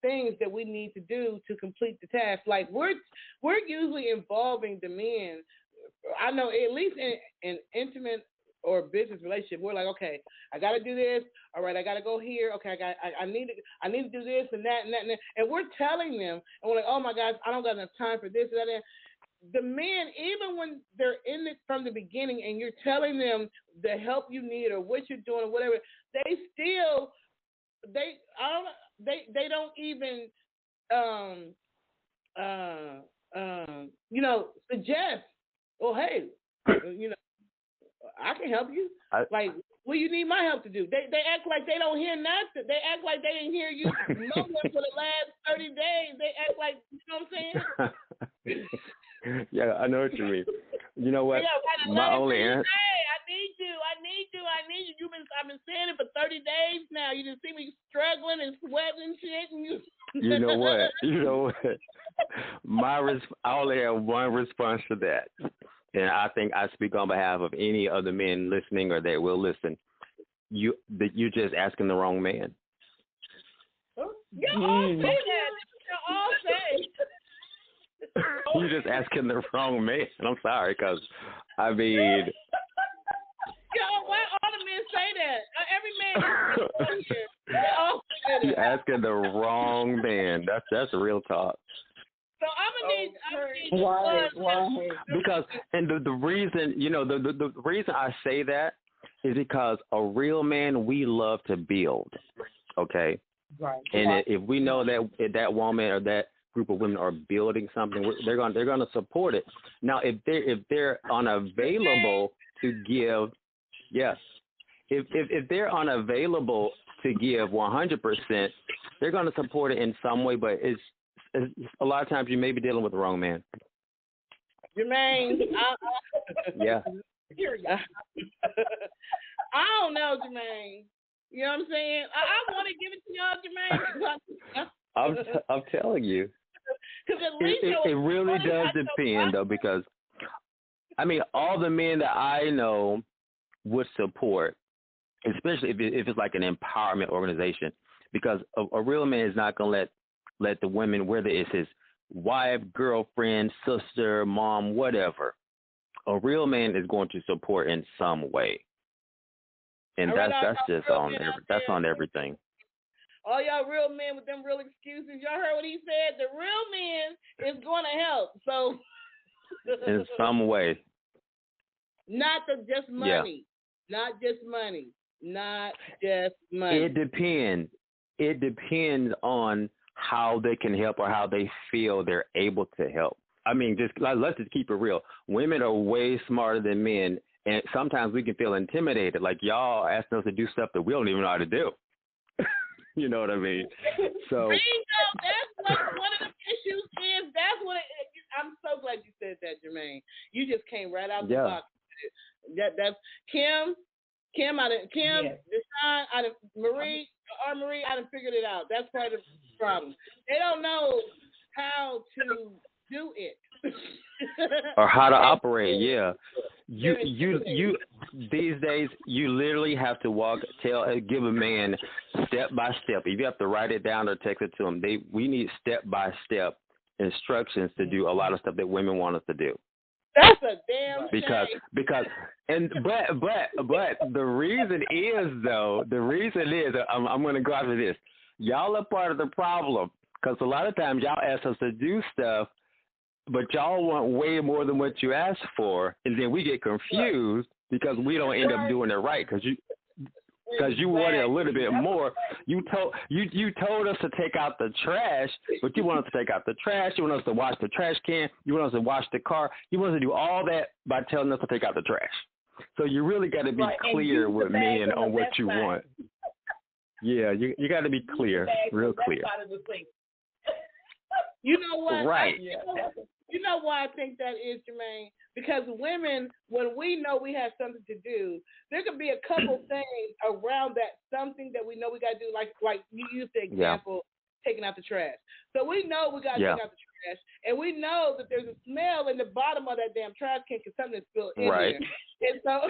things that we need to do to complete the task. Like we're usually involving the men. I know at least in intimate or business relationship, we're like, okay, I got to do this. All right, I got to go here. Okay, I need to do this and that and that and we're telling them, and we're like, oh my gosh, I don't got enough time for this and that. And the men, even when they're in it from the beginning, and you're telling them the help you need or what you're doing or whatever, they still they don't even suggest, oh hey, I can help you. Like, what do you need my help to do? They act like they don't hear nothing. They act like they didn't hear you nowhere for the last 30 days. They act like, you know what I'm saying? Yeah, I know what you mean. You know what? Yeah, my only answer. Hey, I need you. I've been saying it for 30 days now. You just see me struggling and sweating and shit. And you. You know what? I only have one response to that. And I think I speak on behalf of any other men listening or that will listen. You're just asking the wrong man. You all say that. You all say. You're just asking the wrong man. I'm sorry, because I mean. Why all the men say that? Every man is here. They all say that. You're asking the wrong man. That's real talk. So I'm gonna need Why? Because the reason the reason I say that is because a real man, we love to build, okay? Right. And if we know that woman or that group of women are building something, they're gonna support it. Now, if they're unavailable to give, yes, if they're unavailable to give 100%, they're gonna support it in some way, but it's a lot of times you may be dealing with the wrong man. Jermaine, yeah. I don't know, Jermaine. You know what I'm saying? I want to give it to y'all, Jermaine. I'm telling you. Because at least it really does depend, though, because I mean, all the men that I know would support, especially if it's like an empowerment organization, because a real man is not going to let the women, whether it's his wife, girlfriend, sister, mom, whatever, a real man is going to support in some way. And that's just on everything. All y'all real men with them real excuses, y'all heard what he said? The real man is going to help. So in some way. Not just money. Yeah. Not just money. Not just money. It depends on how they can help or how they feel they're able to help. I mean, let's just keep it real. Women are way smarter than men, and sometimes we can feel intimidated, like y'all asking us to do stuff that we don't even know how to do. You know what I mean? So that's what one of the issues is. That's what I'm so glad you said that, Jermaine. You just came right out the box. That's Kim, Deshaun, Marie, I done figured it out. That's part of the problem. They don't know how to do it. Or how to operate, yeah. You these days you literally have to give a man step by step. If you have to write it down or text it to him, we need step by step instructions to do a lot of stuff that women want us to do. That's a damn because shame. but the reason is I'm going to go after this. Y'all are part of the problem because a lot of times y'all ask us to do stuff, but y'all want way more than what you asked for, and then we get confused because we don't end up doing it right because you wanted a little bit more. You told us to take out the trash, but you want us to take out the trash. You want us to wash the trash can. You want us to wash the car. You want us to do all that by telling us to take out the trash. So you really got to be clear with men on what you want. Yeah, you got to be clear, real clear. You know what? Right. You know why I think that is, Jermaine? Because women, when we know we have something to do, there could be a couple things around that something that we know we got to do, like you used the example, taking out the trash. So we know we got to take out the trash, and we know that there's a smell in the bottom of that damn trash can because something is spilled in there. And so,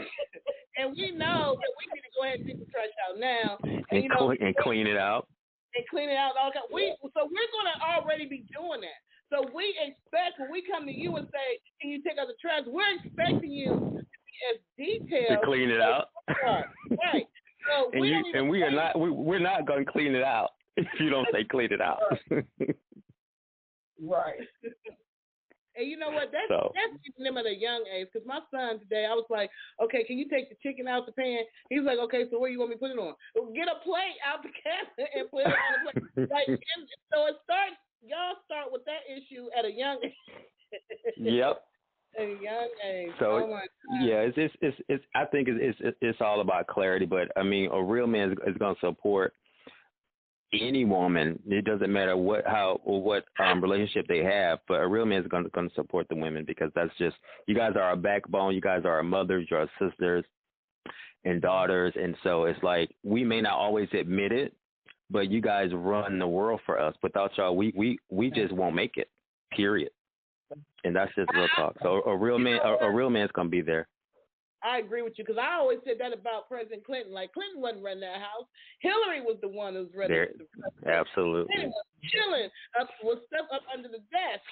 and we know that we need to go ahead and take the trash out now, and clean it out. And clean it out. So we're going to already be doing that. So we expect when we come to you and say, "Can you take out the trash?" We're expecting you to be as detailed to clean it out. Right. So we're not going to clean it out if you don't say clean it out. Right. And you know what? That's teaching them at a young age. Because my son today, I was like, "Okay, can you take the chicken out the pan?" He's like, "Okay, so where you want me to put it on?" Well, get a plate out the cabinet and put it on the plate. So it starts. Y'all start with that issue at a young age. Yep. At a young age. So oh my God. yeah, it's I think it's all about clarity. But I mean, a real man is going to support any woman. It doesn't matter what relationship they have, but a real man is going to support the women because that's just, you guys are our backbone. You guys are our mothers, you're our sisters and daughters, and so it's like we may not always admit it, but you guys run the world for us. Without y'all, we just won't make it. Period. And that's just real talk. So a real man's gonna be there. I agree with you because I always said that about President Clinton. Like Clinton wasn't running that house. Hillary was the one who was running the president. Absolutely. Clinton was chilling with stuff up under the desk.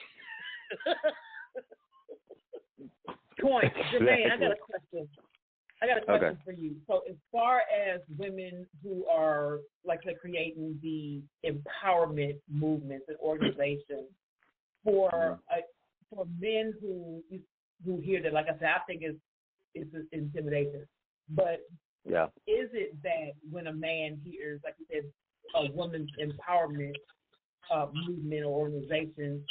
Point, Jermaine. I got a question. For you. So as far as women who are like they're creating the empowerment movements and organizations for men who hear that, like I said, I think it's intimidation. But is it that when a man hears, like you said, a woman's empowerment movement or organization,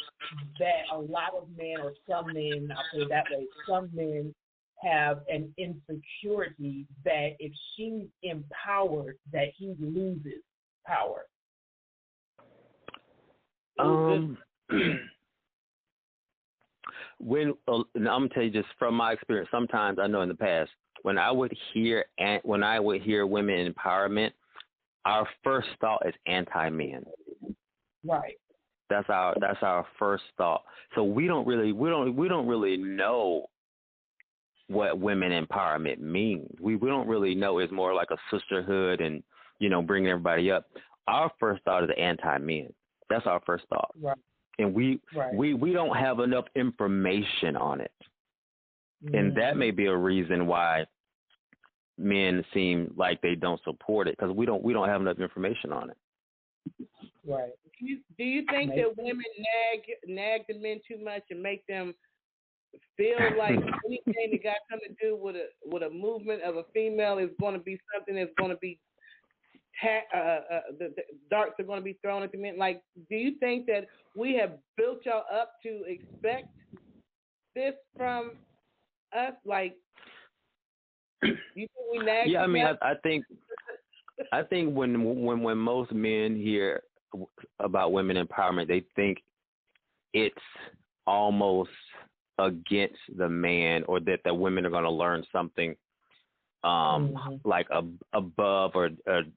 that a lot of men, or some men, I'll put it that way, some men have an insecurity that if she's empowered, that he loses power? And I'm gonna tell you just from my experience. Sometimes I know in the past when I would hear women empowerment, our first thought is anti-men. Right. That's our first thought. So we don't really know what women empowerment means. We don't really know. It's more like a sisterhood and bringing everybody up. Our first thought is anti-men. That's our first thought. Right. And we don't have enough information on it. Mm-hmm. And that may be a reason why men seem like they don't support it, because we don't have enough information on it. Right. Do you think that women nag the men too much and make them feel like anything that got something to do with a movement of a female is going to be something that's going to be the darts are going to be thrown at the men? Like, do you think that we have built y'all up to expect this from us? Like, you think we nag? Yeah, I mean, I think when most men hear about women empowerment, they think it's almost against the man, or that the women are going to learn something like above or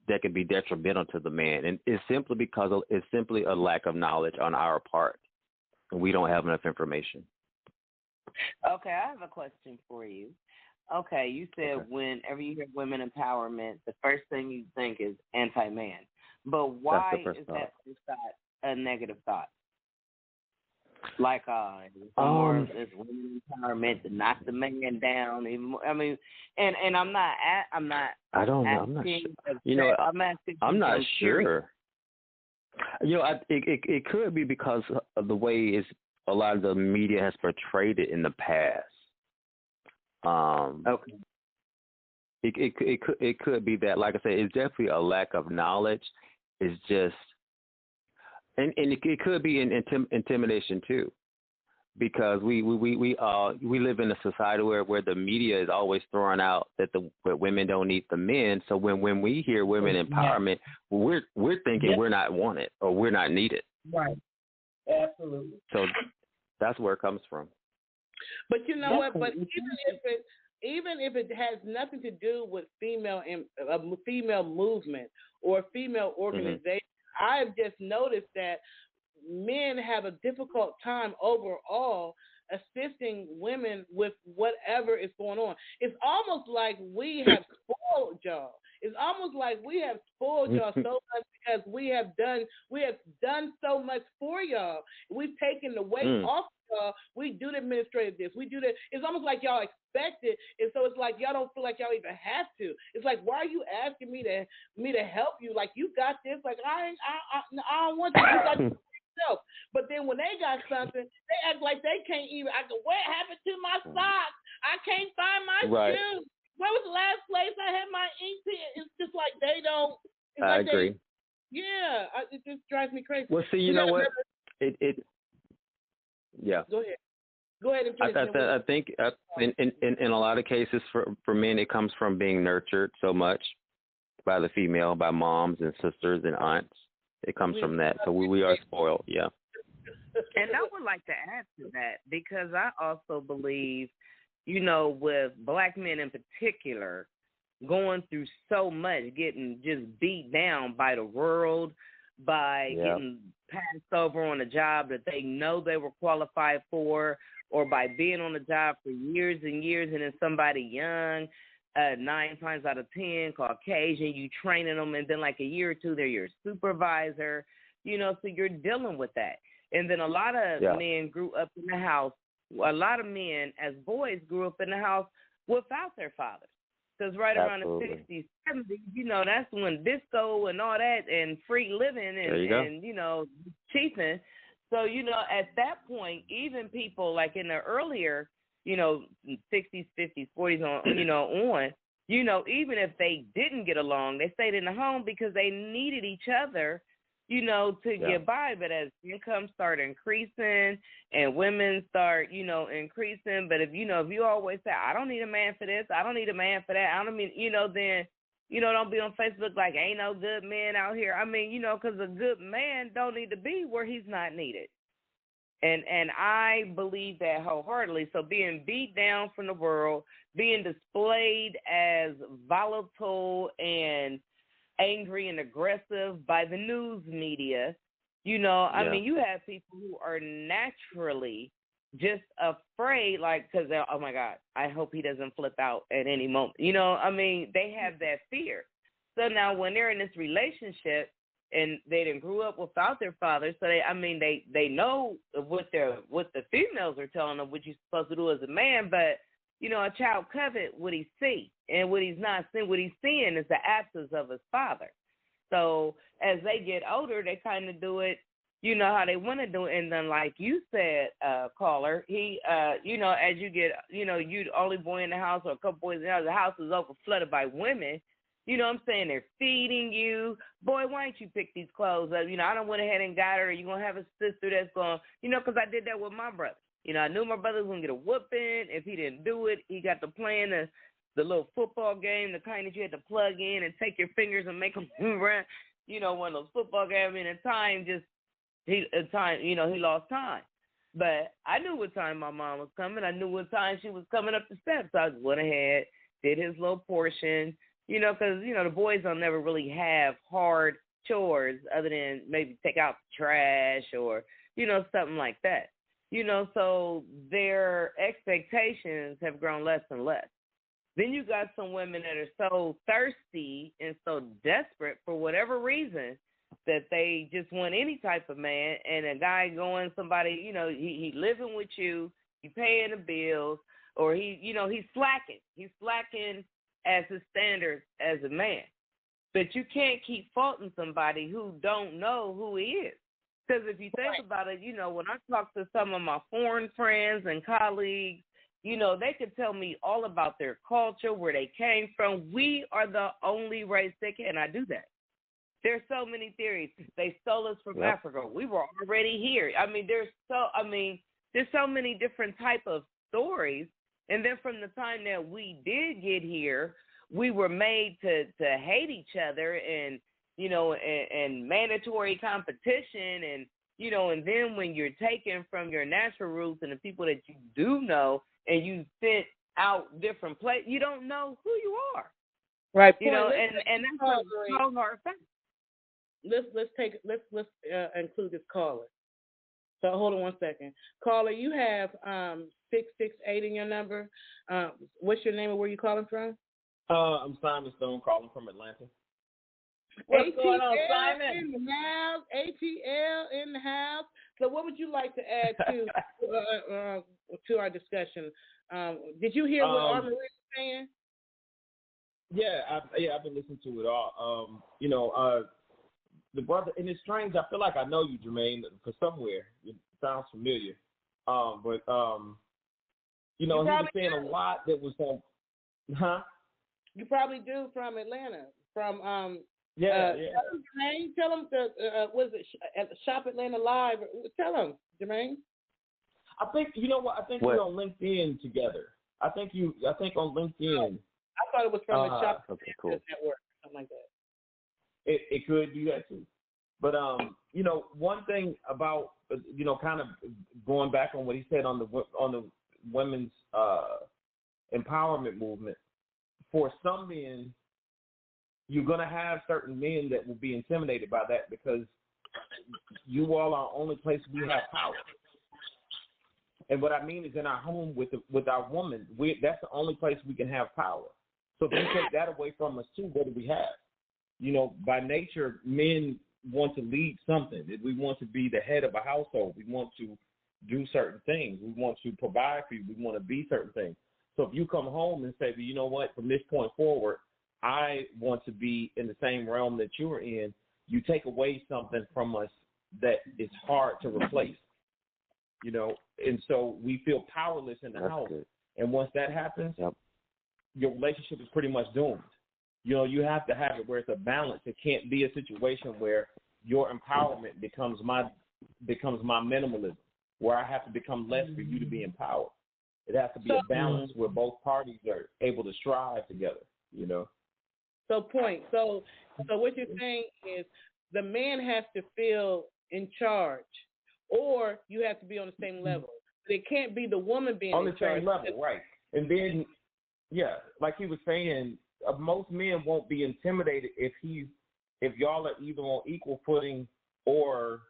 that could be detrimental to the man. And it's simply because it's simply a lack of knowledge on our part, and we don't have enough information. Okay, I have a question for you. Okay, you said whenever you hear women empowerment, the first thing you think is anti-man. But why is that a negative thought? Like more this women empowerment to knock the man down. Even more, I mean, and I'm not. I don't know. I'm not sure. You know, I'm not sure. You know, it could be because of the way a lot of the media has portrayed it in the past. Okay. It could be that, like I said, it's definitely a lack of knowledge. It's just, and it could be an intimidation too, because we live in a society where the media is always throwing out that where women don't need the men. So when we hear women empowerment, we're thinking we're not wanted or we're not needed. Right. Absolutely. So that's where it comes from. But you know what? But even if it has nothing to do with female movement or female organization, I've just noticed that men have a difficult time overall assisting women with whatever is going on. It's almost like we have spoiled y'all. It's almost like we have spoiled y'all so much because we have done so much for y'all. We've taken the weight off y'all. We do the administrative this. We do that. It's almost like y'all expect it, and so it's like y'all don't feel like y'all even have to. It's like, why are you asking me to help you? Like, you got this. Like, I don't want you. You got yourself. But then when they got something, they act like they can't even. I go, what happened to my socks? I can't find my shoes. Where was the last place I had my ink pen? It's just like they don't. I agree. It just drives me crazy. Well, see, you know what? Yeah. Go ahead and finish. I think in a lot of cases for men, it comes from being nurtured so much by the female, by moms and sisters and aunts. It comes from that. So we are spoiled. Yeah. And I would like to add to that, because I also believe, you know, with black men in particular, going through so much, getting just beat down by the world, by getting passed over on a job that they know they were qualified for, or by being on the job for years and years, and then somebody young, 9 times out of 10, Caucasian, you training them, and then like a year or two, they're your supervisor, you know, so you're dealing with that. And then a lot of men grew up in the house. A lot of men, as boys, grew up in the house without their fathers. Because around the 60s, 70s, you know, that's when disco and all that and free living and you know, cheaping. So, you know, at that point, even people like in the earlier, you know, 60s, 50s, 40s on, you know, even if they didn't get along, they stayed in the home because they needed each other, you know, to get by. But as income start increasing and women start, you know, increasing, but if you always say, I don't need a man for this, I don't need a man for that, I don't mean, you know, then, you know, don't be on Facebook like, ain't no good men out here. I mean, you know, because a good man don't need to be where he's not needed. And I believe that wholeheartedly. So being beat down from the world, being displayed as volatile and angry and aggressive by the news media, you know, I mean, you have people who are naturally just afraid, like, because, oh, my God, I hope he doesn't flip out at any moment. You know, I mean, they have that fear. So now when they're in this relationship and they didn't grew up without their father, so they know what the females are telling them what you're supposed to do as a man, but, you know, a child covet what he sees, and what he's not seeing, what he's seeing is the absence of his father. So as they get older, they kind of do it, you know, how they want to do it. And then, like you said, caller, he, you know, as you get, you know, you the only boy in the house or a couple boys in the house is over flooded by women. You know what I'm saying? They're feeding you. Boy, why don't you pick these clothes up? You know, I done went ahead and got her. You're going to have a sister that's going, you know, because I did that with my brother. You know, I knew my brother was going to get a whooping. If he didn't do it, he got to playing the little football game, the kind that you had to plug in and take your fingers and make them run. You know, one of those football games. And he lost time. But I knew what time my mom was coming. I knew what time she was coming up the steps. So I just went ahead, did his little portion. You know, because, you know, the boys don't never really have hard chores other than maybe take out the trash or, you know, something like that. You know, so their expectations have grown less and less. Then you got some women that are so thirsty and so desperate for whatever reason that they just want any type of man, and a guy going, somebody, he living with you, he paying the bills, or he's slacking. He's slacking as his standards as a man. But you can't keep faulting somebody who don't know who he is. Because if you think about it, when I talk to some of my foreign friends and colleagues, they could tell me all about their culture, where they came from. We are the only race that can. I do that. There's so many theories. They stole us from Africa. We were already here. There's so many different type of stories. And then from the time that we did get here, we were made to hate each other and mandatory competition and and then when you're taken from your natural roots and the people that you do know and you sit out different places, you don't know who you are. Right. And that's a so hard fact. Let's include this caller. So hold on one second. Caller, you have 668 in your number. What's your name and where you calling from? I'm Simon Stone, calling from Atlanta. What's going on, Simon? In the house, ATL in the house. So, what would you like to add to our discussion? Did you hear what Armory was saying? Yeah, I've been listening to it all. The brother, and it's strange. I feel like I know you, Jermaine, for somewhere. It sounds familiar. He was saying a lot that was You probably do, from Atlanta, from yeah. Jermaine, tell them what is it? Shop Atlanta Live. Tell them, Jermaine. I think I think we're on LinkedIn together. I think on LinkedIn. I thought it was from the Shop Atlanta Network, something like that. It could do that too. But one thing about kind of going back on what he said on the women's empowerment movement. For some men, you're going to have certain men that will be intimidated by that because you all are the only place we have power. And what I mean is in our home with our woman, that's the only place we can have power. So if you take that away from us too, what do we have? By nature, men want to lead something. We want to be the head of a household. We want to do certain things. We want to provide for you. We want to be certain things. So if you come home and say, well, you know what, from this point forward, I want to be in the same realm that you're in, you take away something from us that is hard to replace, and so we feel powerless in the house. Good. And once that happens, your relationship is pretty much doomed. You have to have it where it's a balance. It can't be a situation where your empowerment becomes my minimalism, where I have to become less for you to be empowered. It has to be a balance where both parties are able to strive together, So what you're saying is the man has to feel in charge, or you have to be on the same level. It can't be the woman being on in the charge. same level, right? And then, like he was saying, most men won't be intimidated if y'all are either on equal footing or,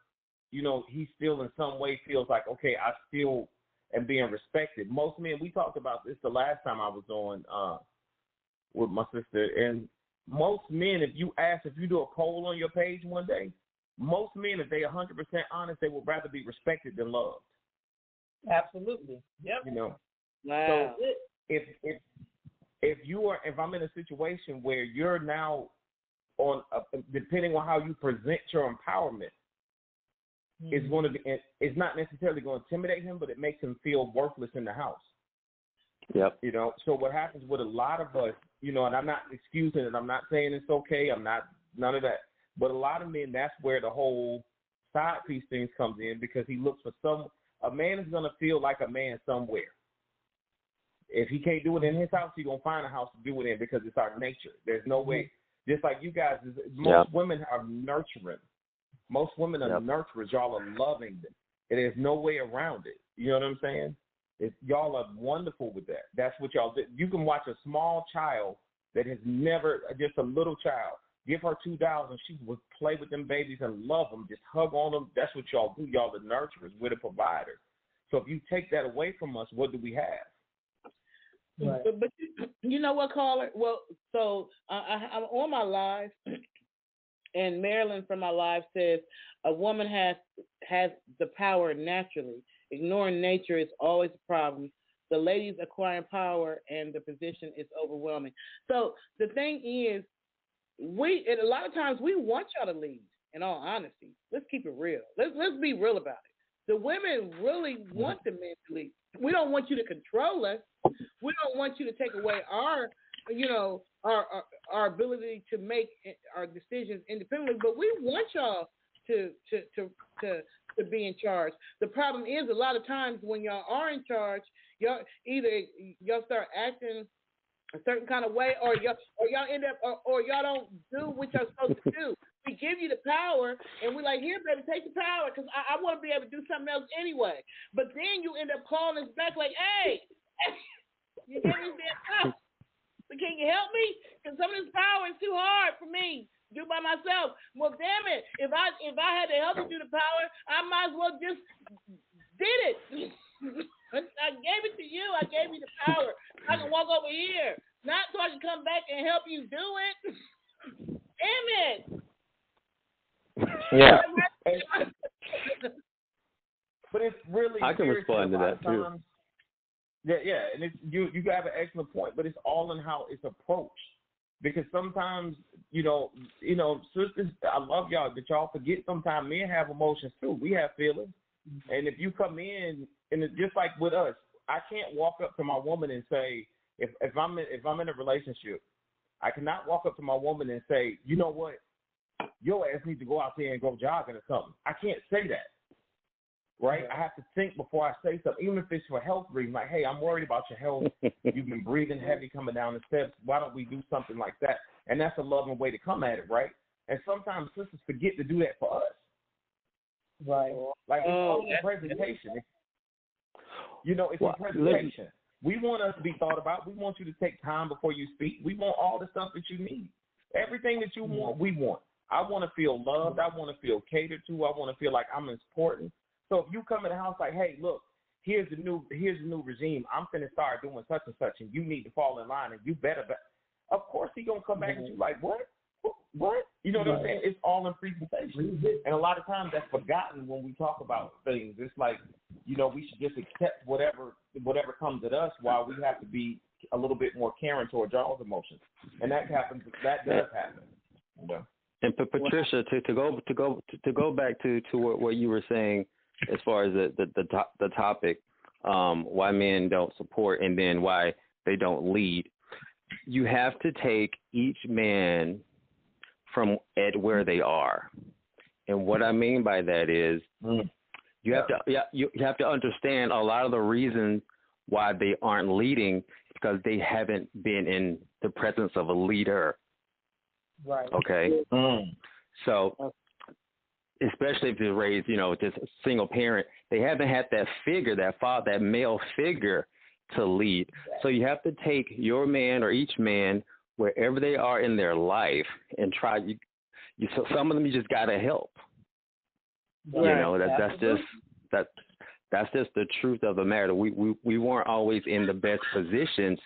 he still in some way feels like, okay, I still am being respected. Most men, we talked about this the last time I was on with my sister, and most men, if you do a poll on your page one day, most men, if they 100% honest, they would rather be respected than loved. Absolutely. Yep. Wow. So if I'm in a situation where you're now on, depending on how you present your empowerment, it's not necessarily going to intimidate him, but it makes him feel worthless in the house. Yep. So what happens with a lot of us, and I'm not excusing it, I'm not saying it's okay, I'm not, none of that, but a lot of men, that's where the whole side piece things comes in, because he looks for a man is going to feel like a man somewhere. If he can't do it in his house, he's going to find a house to do it in, because it's our nature. There's no way, just like you guys, most women are nurturing. Most women are nurturers. Y'all are loving them. And there's no way around it. You know what I'm saying? Y'all are wonderful with that. That's what y'all do. You can watch a small child that has never, just a little child, give her $2 and she will play with them babies and love them, just hug on them. That's what y'all do. Y'all the nurturers. We're the providers. So if you take that away from us, what do we have? Right. But you know what, caller? Well, so I'm on my live, And Marilyn from our live says, a woman has the power naturally. Ignoring nature is always a problem. The ladies acquiring power and the position is overwhelming. So the thing is, and a lot of times we want y'all to lead. In all honesty, let's keep it real. Let's be real about it. The women really want the men to lead. We don't want you to control us. We don't want you to take away our ability to make our decisions independently. But we want y'all to be in charge. The problem is a lot of times when y'all are in charge, y'all start acting a certain kind of way, or y'all end up, or y'all don't do what y'all supposed to do. We give you the power, and we're like, here, baby, take the power, because I want to be able to do something else anyway. But then you end up calling us back like, hey, you give me that power. So can you help me? Because some of this power is too hard for me to do by myself. Well, damn it, if I had to help you do the power, I might as well just did it. I gave it to you. I gave you the power. I can walk over here, not so I can come back and help you do it. Damn it. Yeah. But it's really. I can respond to that too. Yeah, and it's you have an excellent point, but it's all in how it's approached. Because sometimes, sisters, I love y'all, but y'all forget sometimes men have emotions too. We have feelings. And if you come in, and it's just like with us, I can't walk up to my woman and say, if I'm in a relationship, I cannot walk up to my woman and say, you know what, your ass needs to go out there and go jogging or something. I can't say that, right? I have to think before I say something, even if it's for health reasons. Like, hey, I'm worried about your health. You've been breathing heavy coming down the steps. Why don't we do something like that? And that's a loving way to come at it, right? And sometimes sisters forget to do that for us. Right. Like, it's all a presentation. It's a presentation. We want us to be thought about. We want you to take time before you speak. We want all the stuff that you need. Everything that you want, we want. I want to feel loved. I want to feel catered to. I want to feel like I'm important. So if you come in the house like, hey, look, here's the new regime. I'm finna start doing such and such, and you need to fall in line, and you better. Of course, he gonna come back and you like, what? What? You know what I'm saying? It's all in presentation. And a lot of times that's forgotten when we talk about things. It's like, we should just accept whatever comes at us, while we have to be a little bit more caring towards y'all's emotions. And that happens. That does happen. And Patricia, to go back to what you were saying as far as the topic, why men don't support and then why they don't lead. You have to take each man from at where they are, and what I mean by that is you have to understand a lot of the reasons why they aren't leading, because they haven't been in the presence of a leader. Right. Okay. So, especially if they're raised, just a single parent, they haven't had that figure, that male figure to lead. So you have to take your man or each man wherever they are in their life and try. So some of them you just gotta help. Right. That's just the truth of the matter. We weren't always in the best positions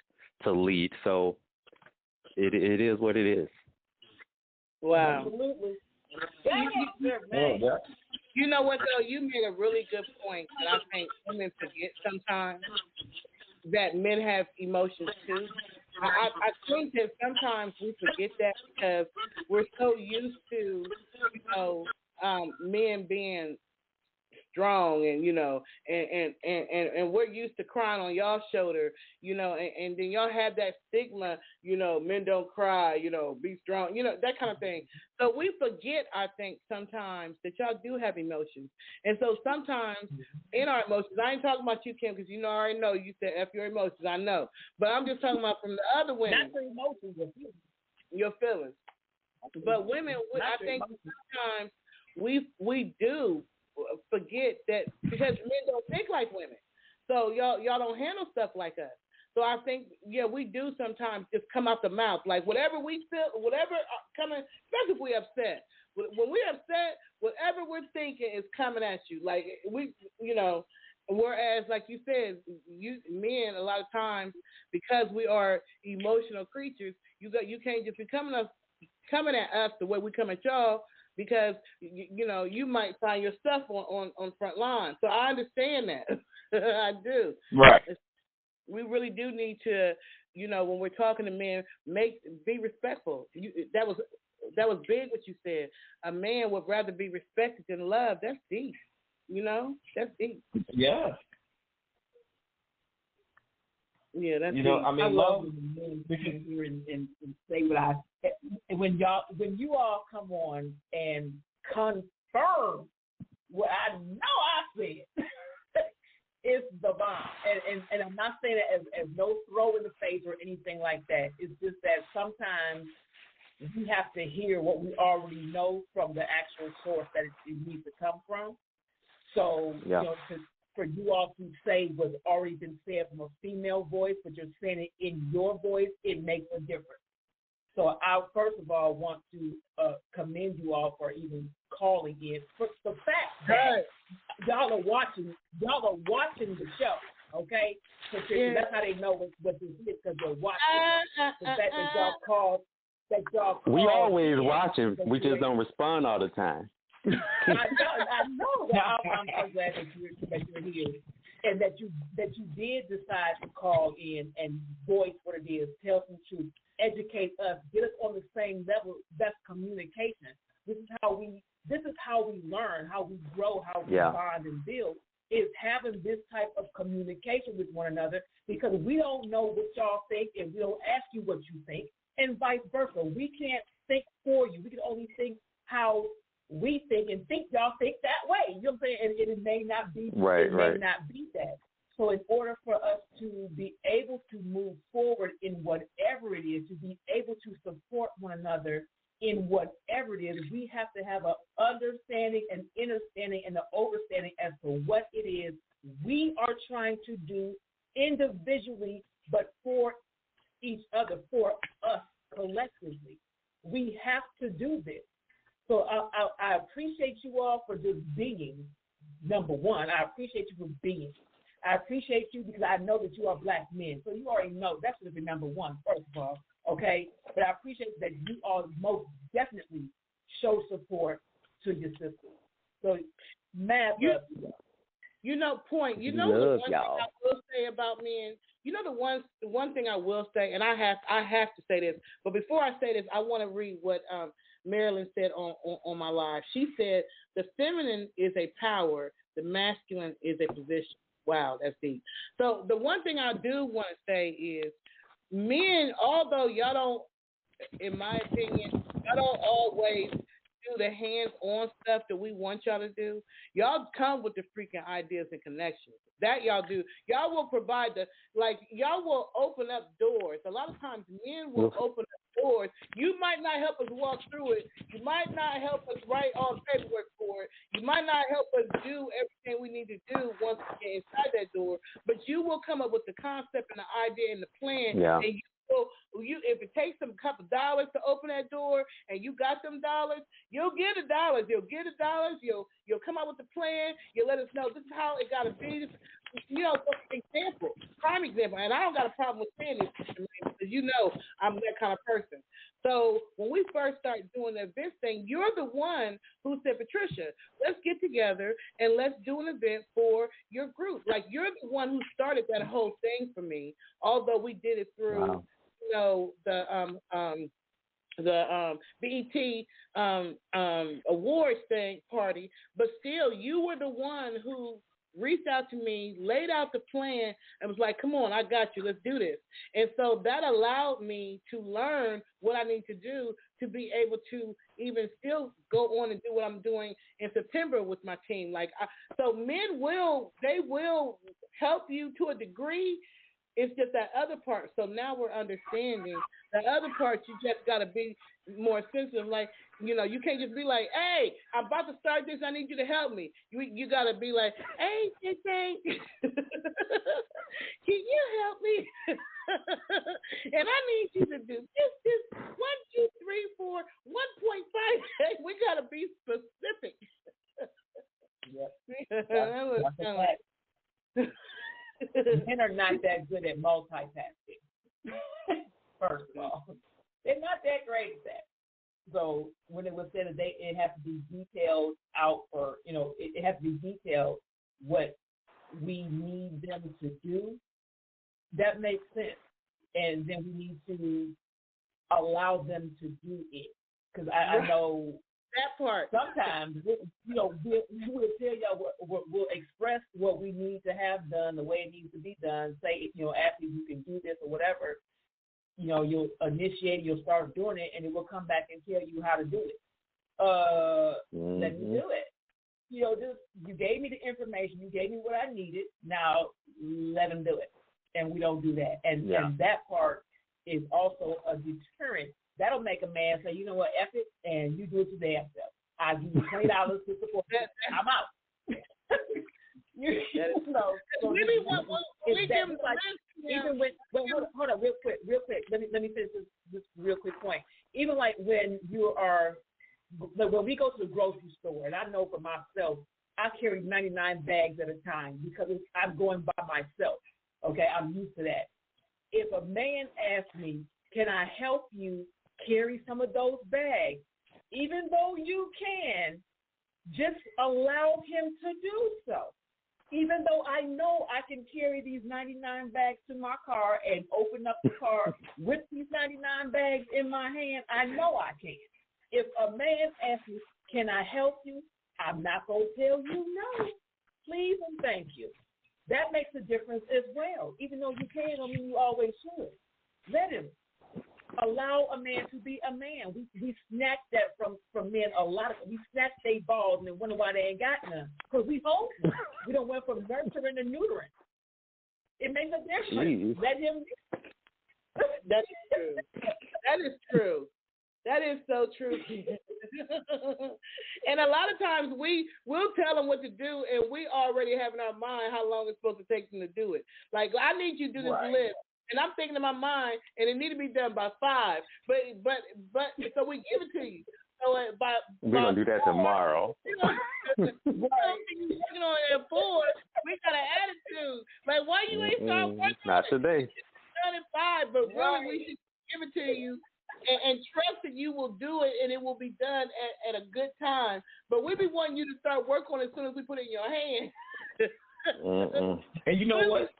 to lead, so it is what it is. Wow. Absolutely. You know what, though? You made a really good point, and I think women forget sometimes that men have emotions too. I think that sometimes we forget that because we're so used to, men being strong and and we're used to crying on y'all's shoulder, and then y'all have that stigma, men don't cry, be strong, that kind of thing. So we forget, I think, sometimes that y'all do have emotions. And so sometimes in our emotions, I ain't talking about you, Kim, because I already know you said F your emotions, I know. But I'm just talking about from the other women. Not your emotions, your feelings. But women, I think sometimes we do forget that, because men don't think like women. So y'all don't handle stuff like us. So I think, we do sometimes just come out the mouth. Like whatever we feel, whatever coming, especially if we upset. When we're upset, whatever we're thinking is coming at you. Like whereas, like you said, men, a lot of times, because we are emotional creatures, you can't just be coming up coming at us the way we come at y'all, because you might find your stuff on front line. So I understand that. I do. Right. We really do need to, when we're talking to men, be respectful. That was big what you said. A man would rather be respected than loved. That's deep. That's deep. Yeah. Yeah, that's deep. I love when men come here and say what when you all come on and confirm what I know I said. It's the bomb, and I'm not saying it as no throw in the face or anything like that. It's just that sometimes we have to hear what we already know from the actual source that it needs to come from. So, for you all to say what's already been said from a female voice, but you're saying it in your voice, it makes a difference. So I first of all want to commend you all for even calling in. For the fact that y'all are watching the show, okay? That's how they know what this is, because they're watching. The fact that y'all called. We always watching. We just don't respond all the time. I know. I'm so glad that you're here, and that you did decide to call in and voice what it is, tell some truth, educate us, get us on the same level. That's communication. This is how we learn, how we grow, how we bond and build, is having this type of communication with one another, because we don't know what y'all think and we don't ask you what you think, and vice versa. We can't think for you. We can only think how we think, and think y'all think that way. You know what I'm saying? And it may not be may not be that. So in order for us to be able to move forward in whatever it is, to be able to support one another in whatever it is, we have to have an understanding, an understanding, and an overstanding as to what it is we are trying to do individually, but for each other, for us collectively. We have to do this. So I appreciate you all for just being, number one. I appreciate you for being. I appreciate you because I know that you are black men. So you already know that should be number one, first of all, okay? But I appreciate that you all most definitely show support to your sisters. So, mad love you. Point. The one thing I will say about men, the one thing I will say, and I have to say this, but before I say this, I want to read what Marilyn said on my live. She said, the feminine is a power, the masculine is a position. Wow, that's deep. So the one thing I do want to say is, men, although y'all don't, in my opinion, y'all don't always do the hands-on stuff that we want y'all to do, y'all come with the freaking ideas and connections. That y'all do. Y'all will provide y'all will open up doors. A lot of times men will open up doors. You might not help us walk through it. You might not help us write all the paperwork for it. You might not help us do everything we need to do once we get inside that door. But you will come up with the concept and the idea and the plan. Yeah. And if it takes them a couple dollars to open that door, and you got them dollars, you'll get the dollars. You'll get the dollars. You'll come up with the plan. You'll let us know this is how it got to be. Prime example, and I don't got a problem with saying this because I'm that kind of person. So when we first started doing the event thing, you're the one who said, Patricia, let's get together and let's do an event for your group. Like, you're the one who started that whole thing for me, although we did it through, the BET awards party, but still, you were the one who reached out to me, laid out the plan, and was like, come on, I got you, let's do this. And so that allowed me to learn what I need to do to be able to even still go on and do what I'm doing in September with my team. So men will help you to a degree. It's just that other part. So now we're understanding the other part. You just got to be more sensitive. You can't just be like, hey, I'm about to start this. I need you to help me. You got to be like, hey, can you help me? And I need you to do this 1, 2, 3, 4, 1.5. We got to be specific. Yep. Men are not that good at multitasking. First of all, they're not that great at that. So when it was said that it has to be detailed out, or it has to be detailed what we need them to do, that makes sense. And then we need to allow them to do it. Because I know that part. Sometimes, we'll tell y'all we'll express what we need to have done, the way it needs to be done. Say, ask if you can do this or whatever. You'll initiate, you'll start doing it, and it will come back and tell you how to do it. Let me do it. You gave me the information, you gave me what I needed. Now let them do it, and we don't do that. And that part is also a deterrent. That'll make a man say, you know what, F it, and you do it your damn self. I'll give you $20 to support that. I'm out. Hold on, real quick. Let me finish this real quick point. Even like when when we go to the grocery store, and I know for myself, I carry 99 bags at a time because I'm going by myself. Okay, I'm used to that. If a man asks me, can I help you carry some of those bags? Even though you can, just allow him to do so. Even though I know I can carry these 99 bags to my car and open up the car with these 99 bags in my hand, I know I can. If a man asks me, can I help you? I'm not going to tell you no. Please and thank you. That makes a difference as well. Even though you can, I mean, you always should. Let him. Allow a man to be a man. We snatch that from men a lot. We snatch their balls and wonder why they ain't got none. Because we hold them. We don't went from nurturing to neutering. It makes a difference. Jeez. Let him. That's true. That is true. That is so true. And a lot of times we'll tell them what to do, and we already have in our mind how long it's supposed to take them to do it. Like, I need you to do this list. And I'm thinking in my mind, and it need to be done by 5. But so we give it to you. So we're gonna do that tomorrow. Working on it at 4. We got an attitude. Like, why you ain't start working? Not today. Done at 5, but really we should give it to you and trust that you will do it, and it will be done at a good time. But we be wanting you to start work on it as soon as we put it in your hand. And you know what?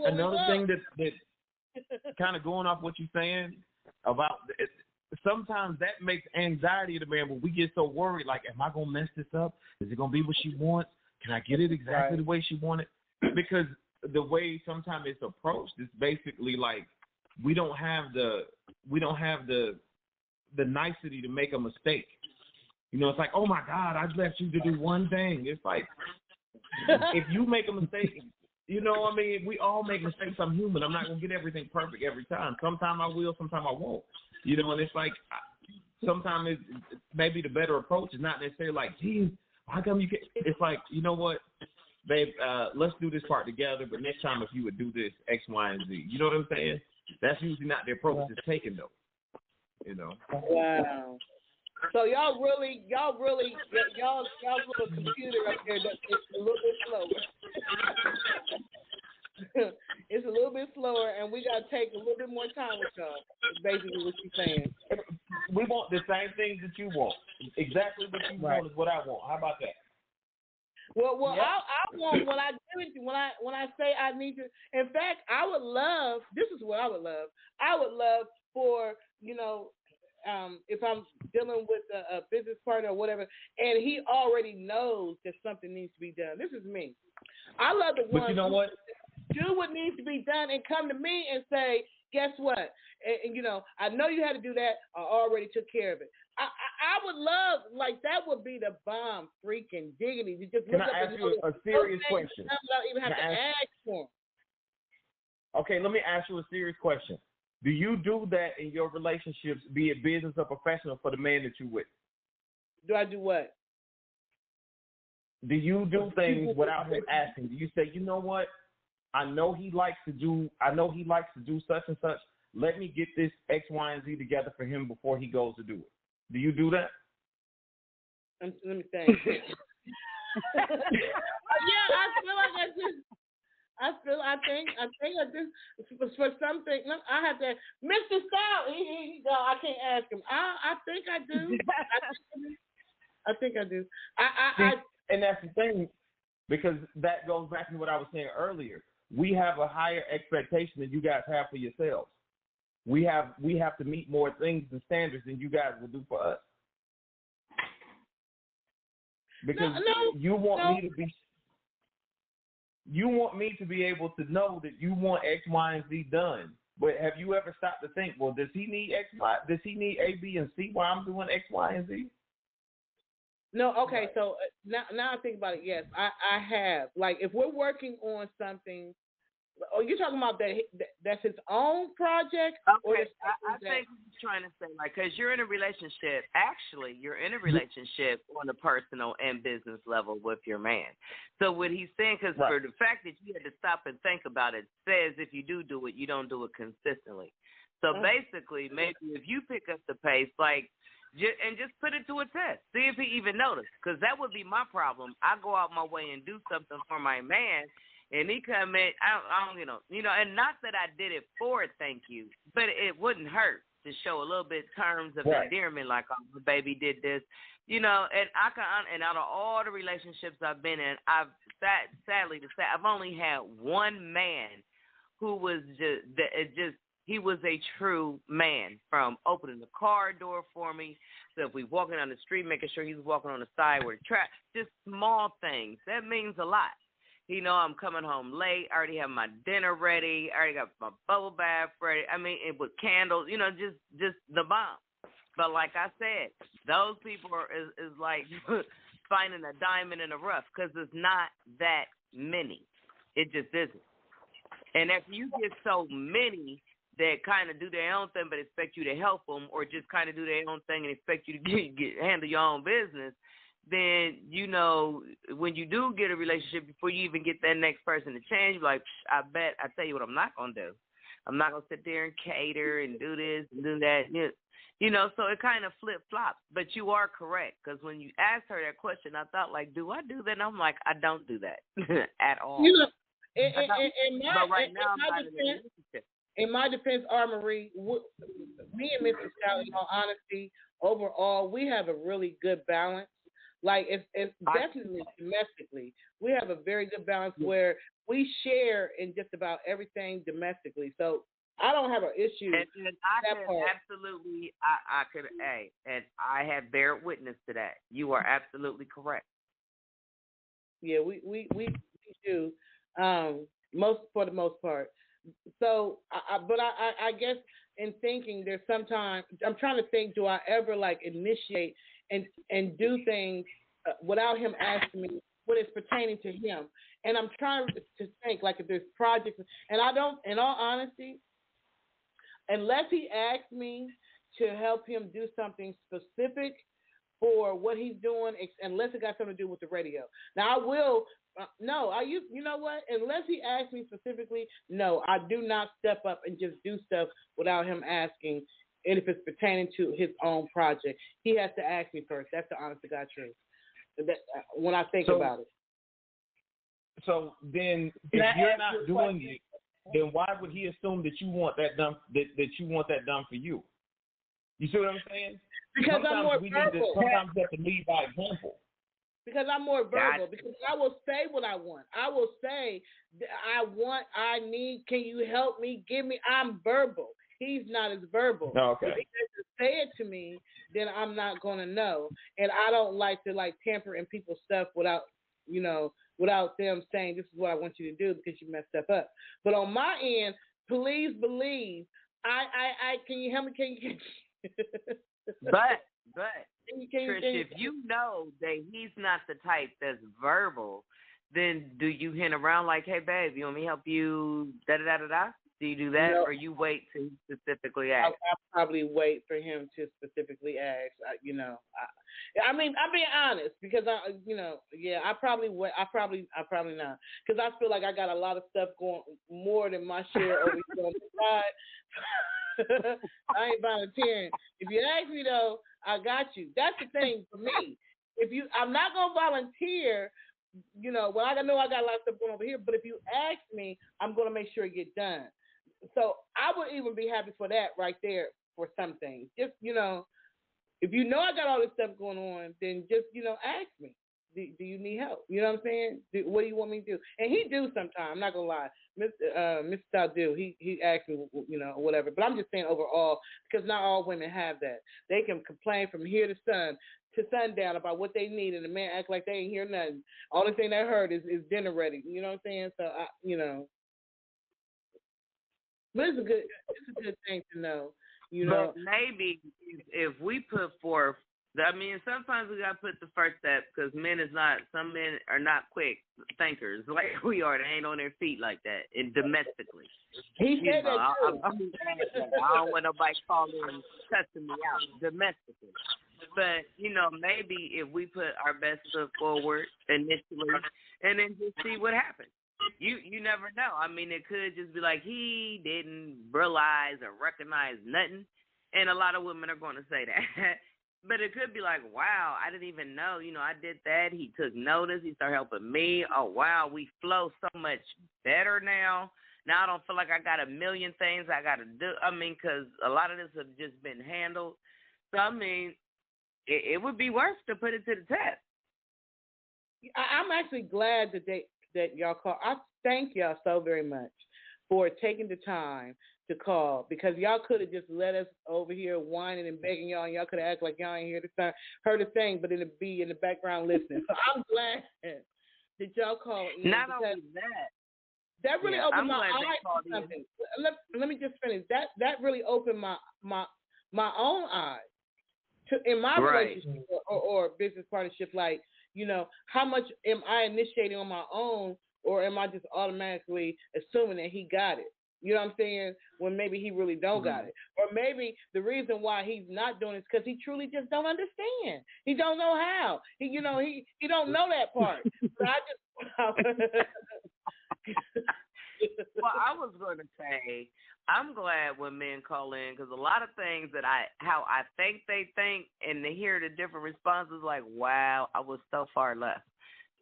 Another thing that kind of going off what you're saying about it, sometimes that makes anxiety to the man when we get so worried, like, am I going to mess this up? Is it going to be what she wants? Can I get it exactly the way she wanted? Because the way sometimes it's approached is basically like we don't have the nicety to make a mistake. It's like, oh my God, I left you to do one thing. It's like, if you make a mistake, we all make mistakes. I'm human. I'm not going to get everything perfect every time. Sometimes I will, sometimes I won't. And it's like, sometimes maybe the better approach is not necessarily like, geez, how come you can't? It's like, you know what, babe, let's do this part together, but next time if you would do this, X, Y, and Z. You know what I'm saying? That's usually not the approach that's taken, though. Wow. So y'all little computer up there, it's a little bit slower. It's a little bit slower, and we got to take a little bit more time with y'all. That's basically what she's saying. We want the same things that you want. Exactly what you want is what I want. How about that? Well, yep. I want when I give it to when I say I need to. In fact, I would love. This is what I would love. I would love for if I'm dealing with a business partner or whatever, and he already knows that something needs to be done. This is me. I love the ones but you know what? Do what needs to be done and come to me and say, guess what? And I know you had to do that. I already took care of it. I would love, like, that would be the bomb freaking diggity. You just Can I ask you a serious question? Without even have to ask for them. Okay, let me ask you a serious question. Do you do that in your relationships, be it business or professional, for the man that you're with? Do I do what? Do you do things without him asking? Do you say, you know what? I know he likes to do such and such. Let me get this X, Y, and Z together for him before he goes to do it. Do you do that? Let me think. Yeah, I feel like I think I just for something. No, I have to. Mr. Stout, he go. I can't ask him. I think I do. I think I do. And that's the thing, because that goes back to what I was saying earlier. We have a higher expectation than you guys have for yourselves. We have to meet more things and standards than you guys will do for us. Because you want me to be able to know that you want X, Y, and Z done. But have you ever stopped to think, well, does he need X, Y? Does he need A, B, and C while I'm doing X, Y, and Z? No, okay. Right. So now I think about it. Yes, I have. Like, if we're working on something, you're talking about that's his own project? Okay, I think he's trying to say, like, because you're in a relationship. Actually, you're in a relationship on a personal and business level with your man. So what he's saying, because for the fact that you had to stop and think about it, says if you do it, you don't do it consistently. So basically, maybe if you pick up the pace, like, and just put it to a test. See if he even noticed, because that would be my problem. I go out my way and do something for my man, and he come in, I don't, and not that I did it for it, thank you, but it wouldn't hurt to show a little bit terms of endearment, like, oh, my baby did this, and and out of all the relationships I've been in, sadly to say, I've only had one man who was he was a true man, from opening the car door for me. So if we walking down the street, making sure he's walking on the side where the track, just small things. That means a lot. I'm coming home late. I already have my dinner ready. I already got my bubble bath ready. I mean, with candles, just the bomb. But like I said, those people is like finding a diamond in the rough, because it's not that many. It just isn't. And if you get so many that kind of do their own thing but expect you to help them, or just kind of do their own thing and expect you to handle your own business, then, when you do get a relationship, before you even get that next person to change, like, I tell you what I'm not going to do. I'm not going to sit there and cater and do this and do that. So it kind of flip-flops. But you are correct, because when you asked her that question, I thought, like, do I do that? And I'm like, I don't do that at all. In my defense, Marie, me and Mr. Stout, in all honesty, overall, we have a really good balance. Like, it's definitely domestically, we have a very good balance where we share in just about everything domestically. So I don't have an issue. And I could absolutely, and I have bear witness to that. You are absolutely correct. Yeah, we do, for the most part. So, but I guess in thinking, there's sometimes I'm trying to think, do I ever like initiate and do things without him asking me what is pertaining to him? And I'm trying to think, like, if there's projects, and I don't, in all honesty, unless he asks me to help him do something specific for what he's doing, unless it got something to do with the radio. Now I will. You know what? Unless he asks me specifically, no, I do not step up and just do stuff without him asking. And if it's pertaining to his own project, he has to ask me first. That's the honest to God truth. When I think about it. So then, if you're not doing it, then why would he assume that you want that done? That you want that done for you? You see what I'm saying? Because sometimes I'm more verbal. Sometimes we have to lead by example. Because I'm more verbal. Because I will say what I want. I will say, I need, can you help me? I'm verbal. He's not as verbal. Okay. If he doesn't say it to me, then I'm not going to know. And I don't like to, tamper in people's stuff without them saying, this is what I want you to do because you messed stuff up. But on my end, please believe, can you help me? Can you? But Trish, if you know that he's not the type that's verbal, then do you hint around like, hey, babe, you want me to help you, da-da-da-da-da? Do you do that, or you wait to specifically ask? I'll probably wait for him to specifically ask. I'm being honest, because I probably wait. I probably not, because I feel like I got a lot of stuff going, more than my share over here on the side. I ain't volunteering. If you ask me though, I got you. That's the thing for me. I'm not gonna volunteer, well, I know I got a lot of stuff going over here, but if you ask me, I'm going to make sure it get done. So I would even be happy for that right there for some things. Just, if you know I got all this stuff going on, then just, ask me. Do you need help? You know what I'm saying? What do you want me to do? And he do sometimes. I'm not gonna lie, Mr. Saldou, he asks me, whatever. But I'm just saying overall, because not all women have that. They can complain from here to sundown about what they need, and the man act like they ain't hear nothing. Only thing they heard is dinner ready. You know what I'm saying? So but it's a good thing to know. But maybe if we put forth. I mean, sometimes we gotta put the first step because some men are not quick thinkers like we are. They ain't on their feet like that, and domestically. He said that too. I don't want nobody calling and cussing me out domestically. But maybe if we put our best foot forward initially, and then just see what happens. You never know. I mean, it could just be like he didn't realize or recognize nothing, and a lot of women are going to say that. But it could be like, wow, I didn't even know, I did that. He took notice. He started helping me. Oh, wow, we flow so much better now. Now I don't feel like I got a million things I got to do. I mean, because a lot of this have just been handled. So, I mean, it would be worth to put it to the test. I'm actually glad that y'all call. I thank y'all so very much for taking the time to call, because y'all could have just let us over here whining and begging y'all, and y'all could have acted like y'all ain't heard a thing, but it'd be in the background listening. So I'm glad that y'all called in. Not only that. That really opened my eyes to something. Let me just finish. That really opened my own eyes in my relationship or business partnership. Like, how much am I initiating on my own, or am I just automatically assuming that he got it? You know what I'm saying? When maybe he really don't got it. Or maybe the reason why he's not doing it is because he truly just don't understand. He don't know how. He don't know that part. But Well, I was going to say, I'm glad when men call in, because a lot of things that how I think they think, and to hear the different responses, like, wow, I was so far left.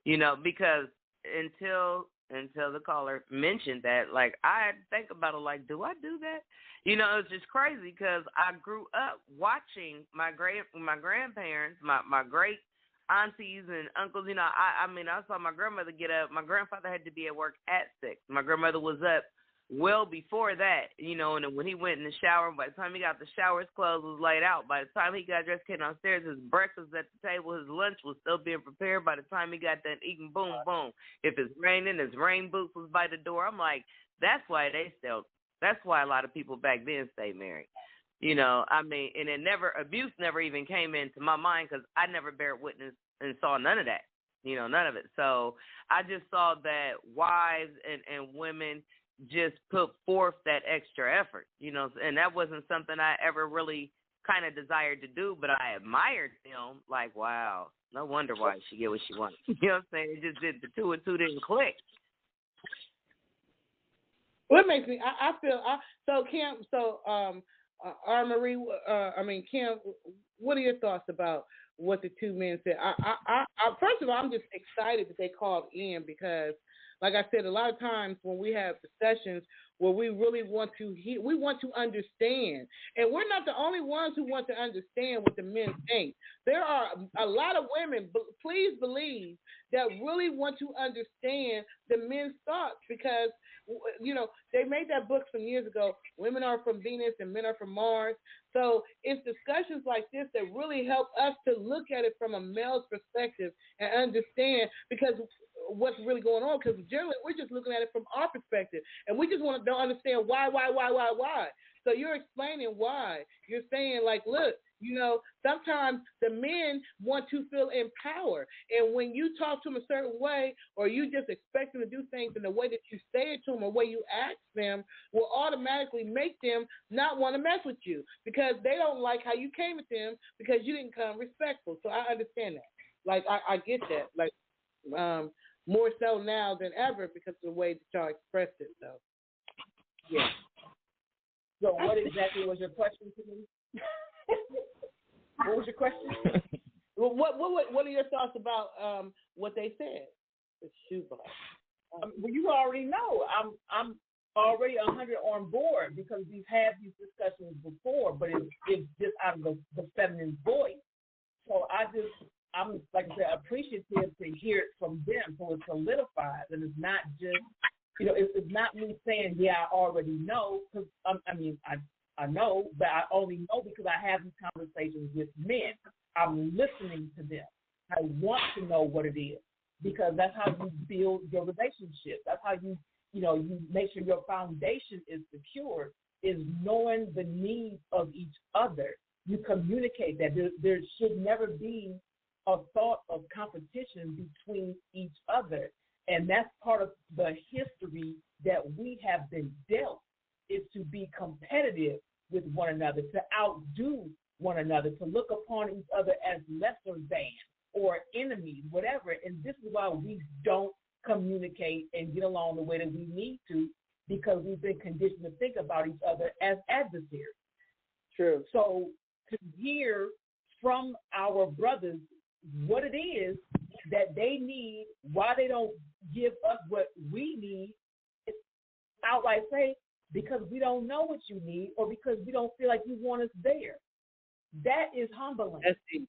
Because until the caller mentioned that, like, I had to think about it, like, do I do that? It's just crazy because I grew up watching my grandparents, my great aunties and uncles. I saw my grandmother get up. My grandfather had to be at work at 6. My grandmother was up well before that, and then when he went in the shower, by the time he got the shower, his clothes was laid out. By the time he got dressed, came downstairs, his breakfast at the table, his lunch was still being prepared. By the time he got done eating, boom, boom. If it's raining, his rain boots was by the door. I'm like, that's why a lot of people back then stayed married. And abuse never even came into my mind because I never bear witness and saw none of that, none of it. So I just saw that wives and women just put forth that extra effort, and that wasn't something I ever really kind of desired to do, but I admired them. Like, wow, no wonder why she get what she wants. You know what I'm saying? It just did, the two and two didn't click. What makes me, I feel, Kim, Kim, what are your thoughts about what the two men said? I first of all, I'm just excited that they called in because, like I said, a lot of times when we have discussions where we really want to hear, we want to understand. And we're not the only ones who want to understand what the men think. There are a lot of women, please believe, that really want to understand the men's thoughts because, they made that book some years ago, Women Are From Venus and Men Are From Mars. So it's discussions like this that really help us to look at it from a male's perspective and understand because what's really going on, because generally we're just looking at it from our perspective and we just don't understand why. So you're explaining why. You're saying, like, look, sometimes the men want to feel empowered, and when you talk to them a certain way or you just expect them to do things in the way that you say it to them or the way you ask them will automatically make them not want to mess with you because they don't like how you came at them because you didn't come respectful. So I understand that. Like, I get that. Like, more so now than ever because of the way that y'all expressed it. So, yeah. So what exactly was your question to me? What was your question? What are your thoughts about what they said? The shoebox. Well, you already know. I'm already 100 on board because we've had these discussions before, but it's just out of the feminine voice. So I'm like I said, appreciative to hear it from them, so it solidifies, and it's not just, it's not me saying, yeah, I already know, because I know, but I only know because I have these conversations with men. I'm listening to them. I want to know what it is, because that's how you build your relationship. That's how you make sure your foundation is secure, is knowing the needs of each other. You communicate that. There should never be a thought of competition between each other. And that's part of the history that we have been dealt, is to be competitive with one another, to outdo one another, to look upon each other as lesser than or enemies, whatever. And this is why we don't communicate and get along the way that we need to, because we've been conditioned to think about each other as adversaries. True. So to hear from our brothers what it is that they need, why they don't give us what we need, it's outright say, because we don't know what you need, or because we don't feel like you want us there. That is humbling. That's it.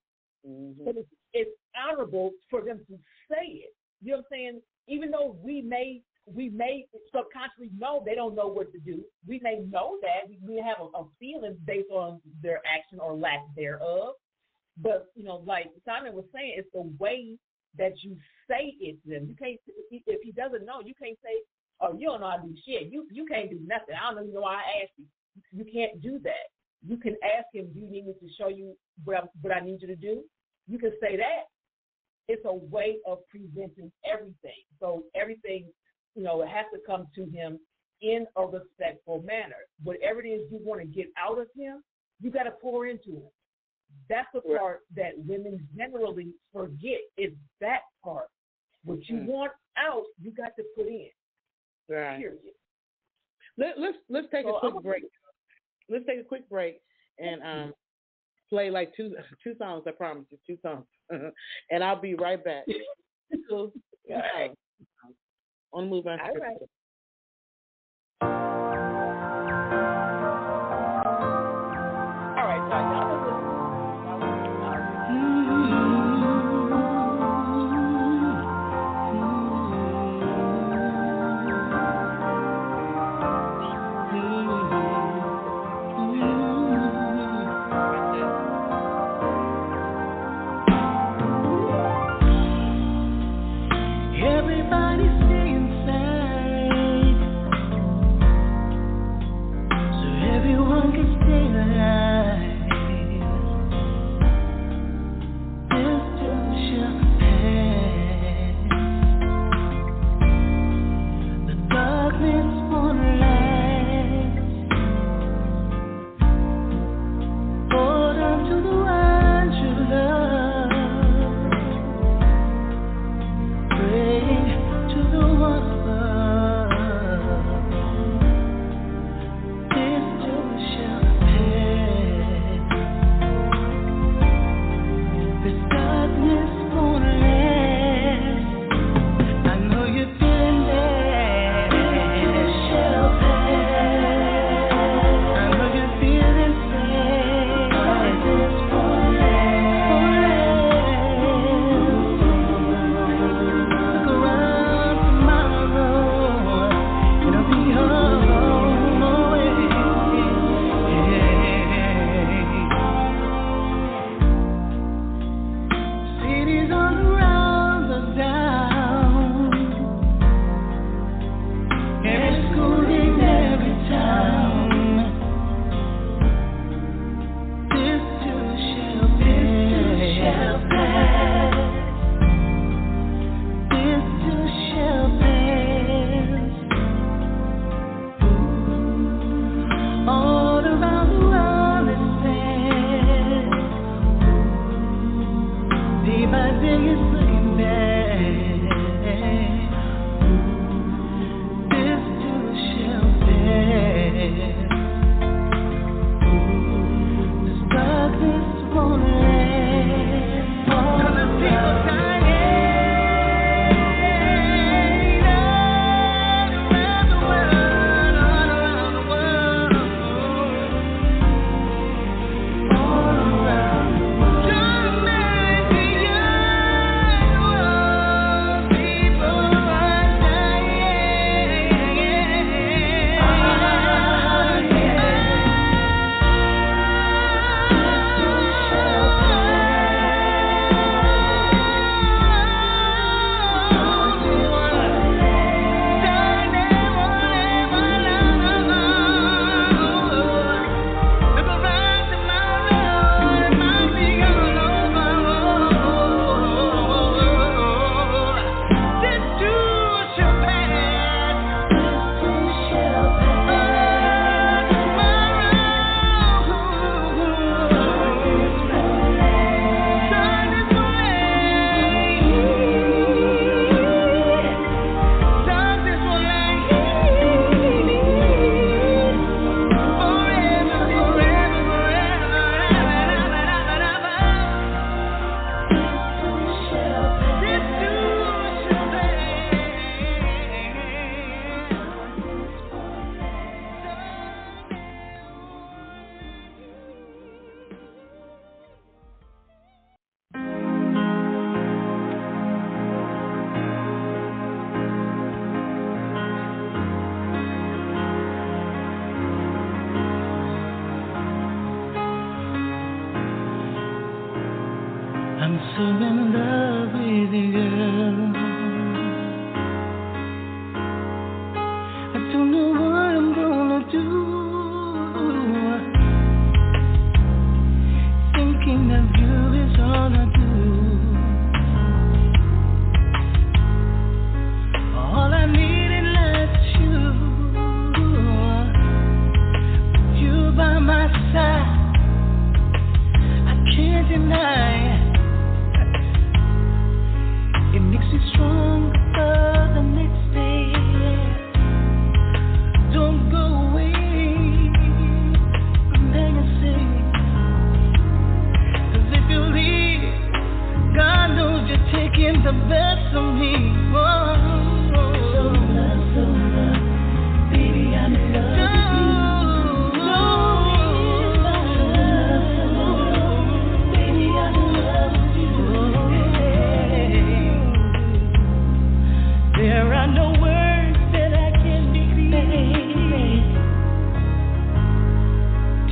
Mm-hmm. But it's honorable for them to say it. You know what I'm saying? Even though we may subconsciously know they don't know what to do. We may know that. We have a feeling based on their action or lack thereof. But, like Simon was saying, it's the way that you say it to them. You can't, if he doesn't know, you can't say, oh, you don't know how to do shit. You can't do nothing. I don't even know why I asked you. You can't do that. You can ask him, do you need me to show you what I need you to do? You can say that. It's a way of presenting everything. So everything, it has to come to him in a respectful manner. Whatever it is you want to get out of him, you got to pour into him. That's the part that women generally forget, is that part. What you want out, you got to put in. Right. Period. Let's take a quick break. Let's take a quick break and play like two songs. I promise you, 2 songs, and I'll be right back. All right. On Move On. All right. All right, so y'all Everybody stay inside. so in love with you, girl. I don't know what I'm gonna do. Thinking of you is all I do. All I need in life is you. You by my side, I can't deny. It makes me stronger for the next day. Don't go away, I'm begging, say. 'Cause if you leave, God knows you're taking the best of me. Whoa. So love, baby, I'm in love with you. There are no words that I can decree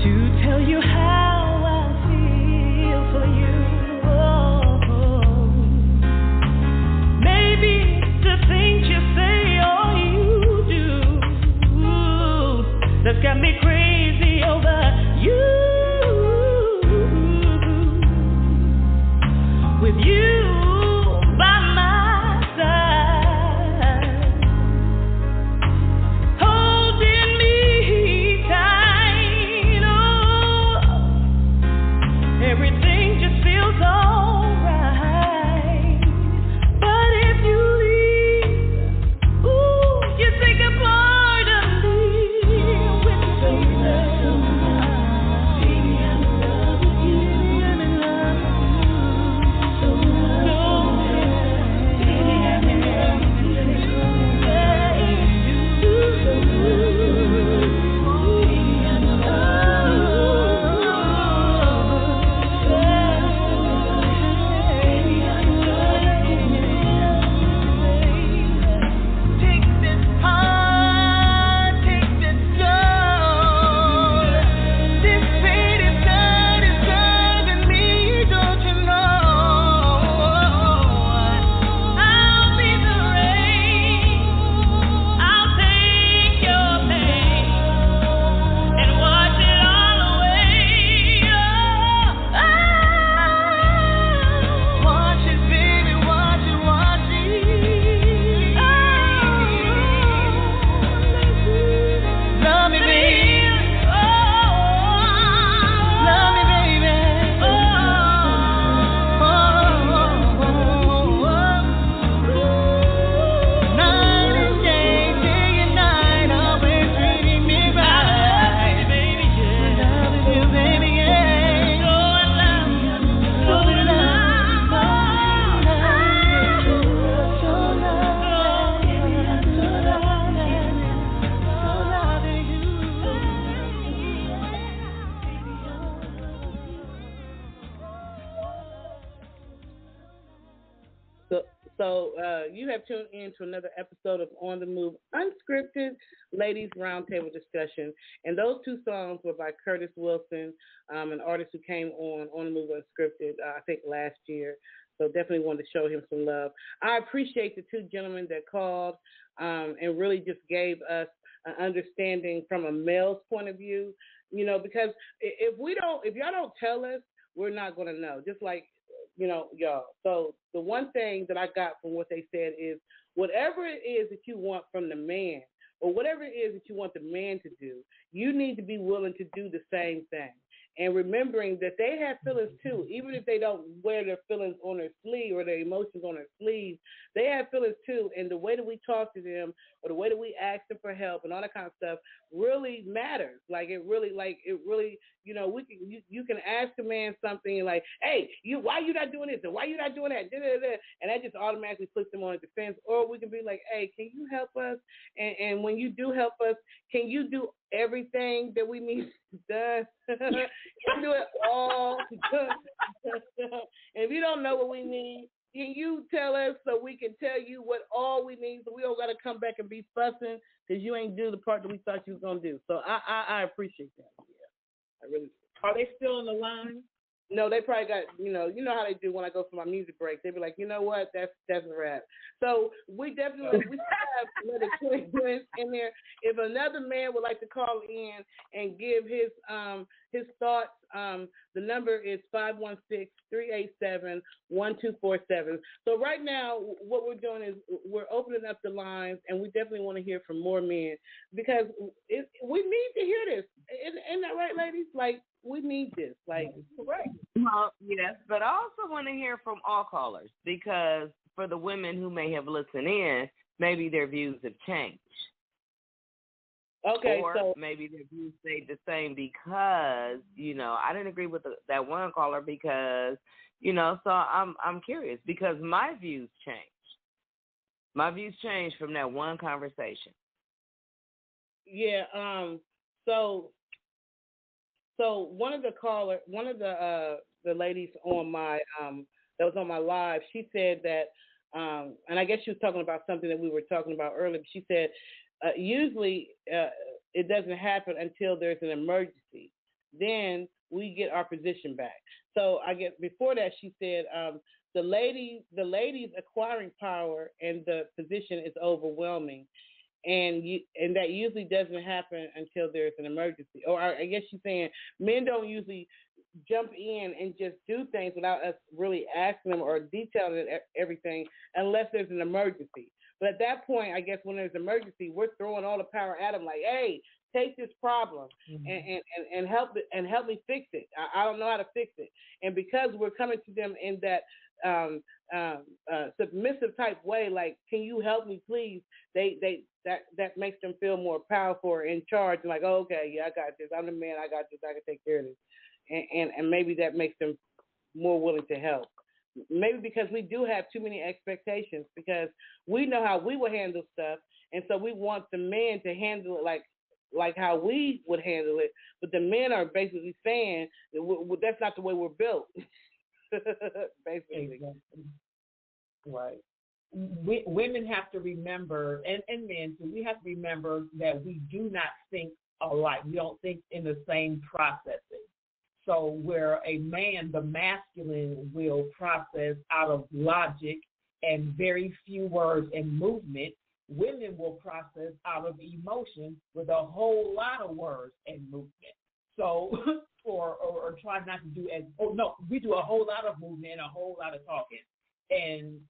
to tell you how I feel for you. Oh, maybe the things you say or you do that's got me crazy over you. With you by my side, holding me tight, oh, everything just feels alright. But if you leave, ooh, you take a part of me with you. Baby, I'm in love with you. I'm in love with you. So you have tuned in to another episode of On the Move Unscripted Ladies Roundtable Discussion. And those two songs were by Curtis Wilson, an artist who came on the Move Unscripted, I think last year. So definitely wanted to show him some love. I appreciate the two gentlemen that called and really just gave us an understanding from a male's point of view, you know, because if y'all don't tell us, we're not going to know. Just like, you know, y'all. So the one thing that I got from what they said is whatever it is that you want from the man or whatever it is that you want the man to do, you need to be willing to do the same thing. And remembering that they have feelings too, even if they don't wear their feelings on their sleeve or their emotions on their sleeve, they have feelings too. And the way that we talk to them or the way that we ask them for help and all that kind of stuff really matters. It really, you know, you can ask a man something like, hey, why you not doing this? Or why you not doing that? And that just automatically puts them on a defense. Or we can be like, hey, can you help us? And when you do help us, can you do everything that we need done? You do it all. And if you don't know what we need, can you tell us so we can tell you what all we need, so we don't got to come back and be fussing because you ain't do the part that we thought you was going to do. So I appreciate that. Yeah, I really do. Are they still on the line? No, they probably got, you know how they do when I go for my music break. They be like, you know what, that's a wrap. So we still have another 20 minutes in there. If another man would like to call in and give his thoughts, the number is 516-387-1247. So right now, what we're doing is we're opening up the lines, and we definitely want to hear from more men because we need to hear this. Isn't that right, ladies? Like, we need this. Like, correct. Well, yes, but I also want to hear from all callers because for the women who may have listened in, maybe their views have changed. Okay, or so maybe their views stayed the same because, I didn't agree with that one caller because, so I'm curious because my views changed. My views changed from that one conversation. Yeah, So one of the ladies on my that was on my live, she said that, and I guess she was talking about something that we were talking about earlier. But she said usually it doesn't happen until there's an emergency. Then we get our position back. So I guess before that, she said the lady's acquiring power and the position is overwhelming. And that usually doesn't happen until there's an emergency. Or I guess she's saying men don't usually jump in and just do things without us really asking them or detailing everything unless there's an emergency. But at that point, I guess when there's an emergency, we're throwing all the power at them like, hey, take this problem and help me fix it. I don't know how to fix it. And because we're coming to them in that submissive type way, like, can you help me, please? That makes them feel more powerful or in charge. And like, oh, okay, yeah, I got this. I'm the man. I got this. I can take care of this. And maybe that makes them more willing to help. Maybe because we do have too many expectations because we know how we will handle stuff, and so we want the men to handle it like how we would handle it. But the men are basically saying that that's not the way we're built. Basically. Exactly. Right. Women have to remember, and men too, we have to remember that we do not think alike. We don't think in the same processing. So where a man, the masculine, will process out of logic and very few words and movement, women will process out of emotion with a whole lot of words and movement. So, or try not to do we do a whole lot of movement and a whole lot of talking. And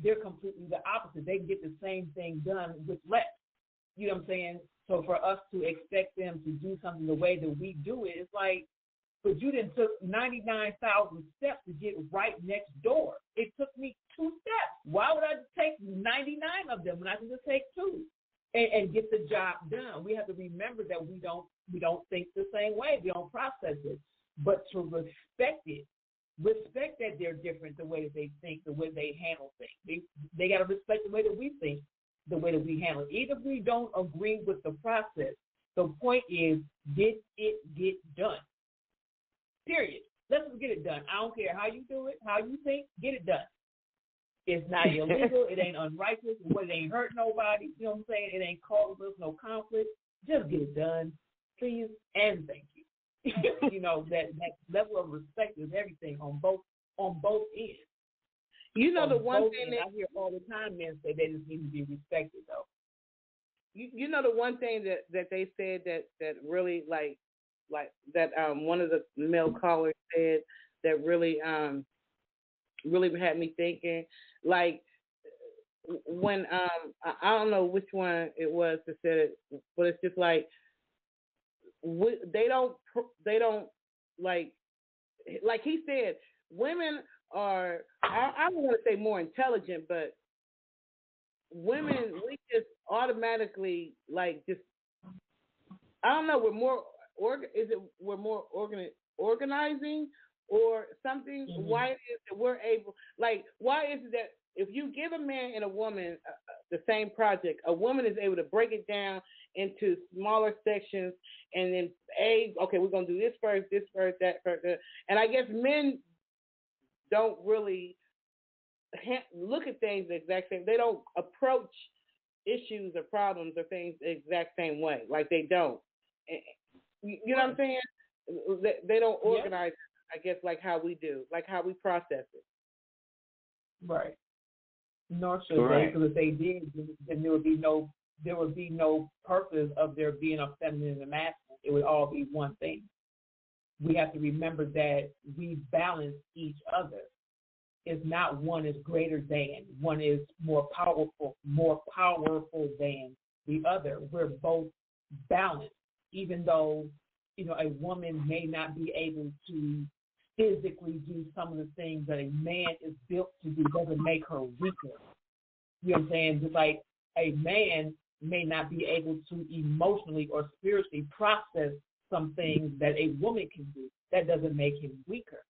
they're completely the opposite. They get the same thing done with less. You know what I'm saying? So for us to expect them to do something the way that we do it, it's like, but you done took 99,000 steps to get right next door. It took me 2 steps. Why would I take 99 of them when I can just take 2 and get the job done? We have to remember that we don't think the same way. We don't process it. But to respect it, respect that they're different, the way that they think, the way they handle things. They got to respect the way that we think, the way that we handle it. Even if we don't agree with the process, the point is, did it get done? Period. Let's just get it done. I don't care how you do it, how you think, get it done. It's not illegal. It ain't unrighteous. It ain't hurt nobody. You know what I'm saying? It ain't causing us no conflict. Just get it done, please, and thank you. That level of respect is everything on both ends. You know, the one thing that I hear all the time, men say they just need to be respected, though. You know, the one thing that they said that really like that one of the male callers said that really had me thinking, like when I don't know which one it was that said it, but it's just like they don't like he said, women are, I don't want to say more intelligent, but women, we just automatically just, I don't know, we're more organizing or something? Mm-hmm. Why is it that we're able, why is it that if you give a man and a woman the same project, a woman is able to break it down into smaller sections and then, okay, we're going to do this first, that first. And I guess men don't really look at things the exact same. They don't approach issues or problems or things the exact same way. Like they don't. You know what I'm saying? They don't organize I guess, like how we do, like how we process it. Right. Nor should they, because if they did, then there would be no purpose of there being a feminine and masculine. It would all be one thing. We have to remember that we balance each other. It's not one is greater than, one is more powerful than the other. We're both balanced, even though, a woman may not be able to physically do some of the things that a man is built to do, doesn't make her weaker. You know what I'm saying? Just like a man may not be able to emotionally or spiritually process some things that a woman can do. That doesn't make him weaker.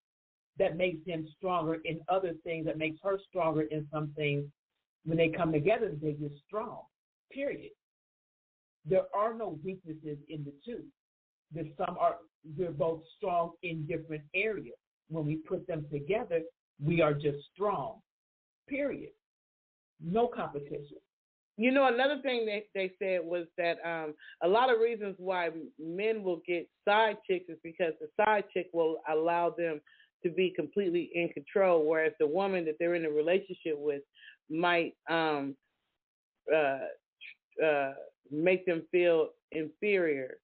That makes him stronger in other things, that makes her stronger in some things. When they come together, they get strong, period. There are no weaknesses in the two. We're both strong in different areas. When we put them together, we are just strong, period. No competition. Another thing they said was that a lot of reasons why men will get side chicks is because the side chick will allow them to be completely in control, whereas the woman that they're in a relationship with might make them feel inferior.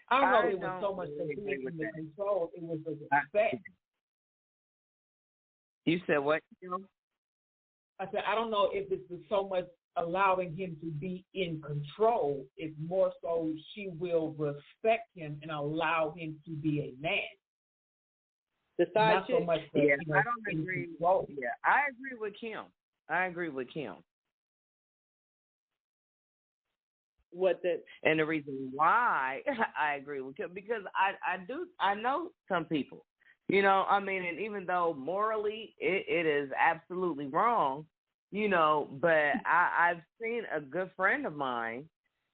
I don't know if it was so much the control, it was the respect. You said what? I said, I don't know if this is so much allowing him to be in control. It's more so she will respect him and allow him to be a man. The side Not chick? so much I don't agree. Control. Yeah, I agree with Kim. And the reason why I agree with Kim, because I know some people, and even though morally it is absolutely wrong, but I've seen a good friend of mine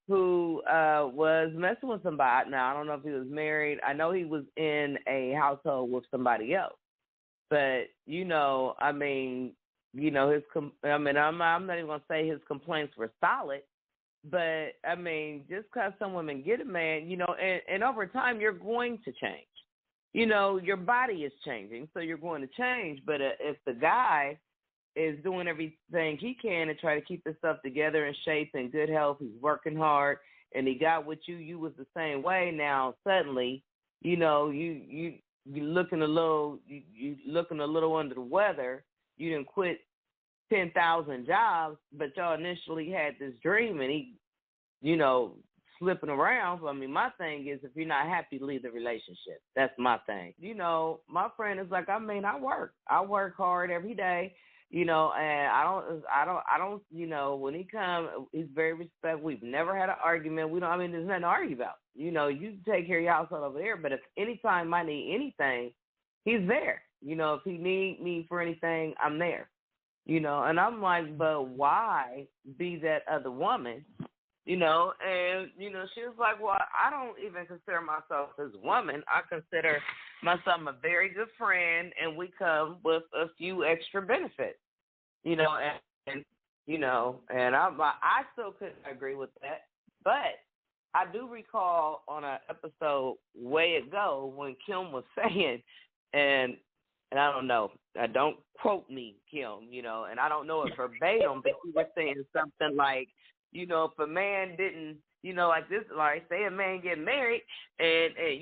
who was messing with somebody. Now, I don't know if he was married. I know he was in a household with somebody else. But, I'm not even going to say his complaints were solid. But, just because some women get a man, and over time you're going to change. Your body is changing, so you're going to change. But if the guy is doing everything he can to try to keep his stuff together in shape and good health, he's working hard, and he got with you was the same way. Now, suddenly, you looking a little under the weather. You didn't quit 10,000 jobs, but y'all initially had this dream, and he, slipping around. So, my thing is, if you're not happy, leave the relationship. That's my thing. My friend is like, I work hard every day, and I don't, when he comes, he's very respectful. We've never had an argument. There's nothing to argue about. You take care of your household over there, but if anytime I need anything, he's there. If he need me for anything, I'm there. And I'm like, but why be that other woman? And, she was like, well, I don't even consider myself as a woman. I consider myself a very good friend, and we come with a few extra benefits, and I still couldn't agree with that. But I do recall on an episode way ago when Kim was saying, and I don't know, don't quote me, Kim, and I don't know it verbatim, but she was saying something like, if a man didn't, like this, like say a man get married and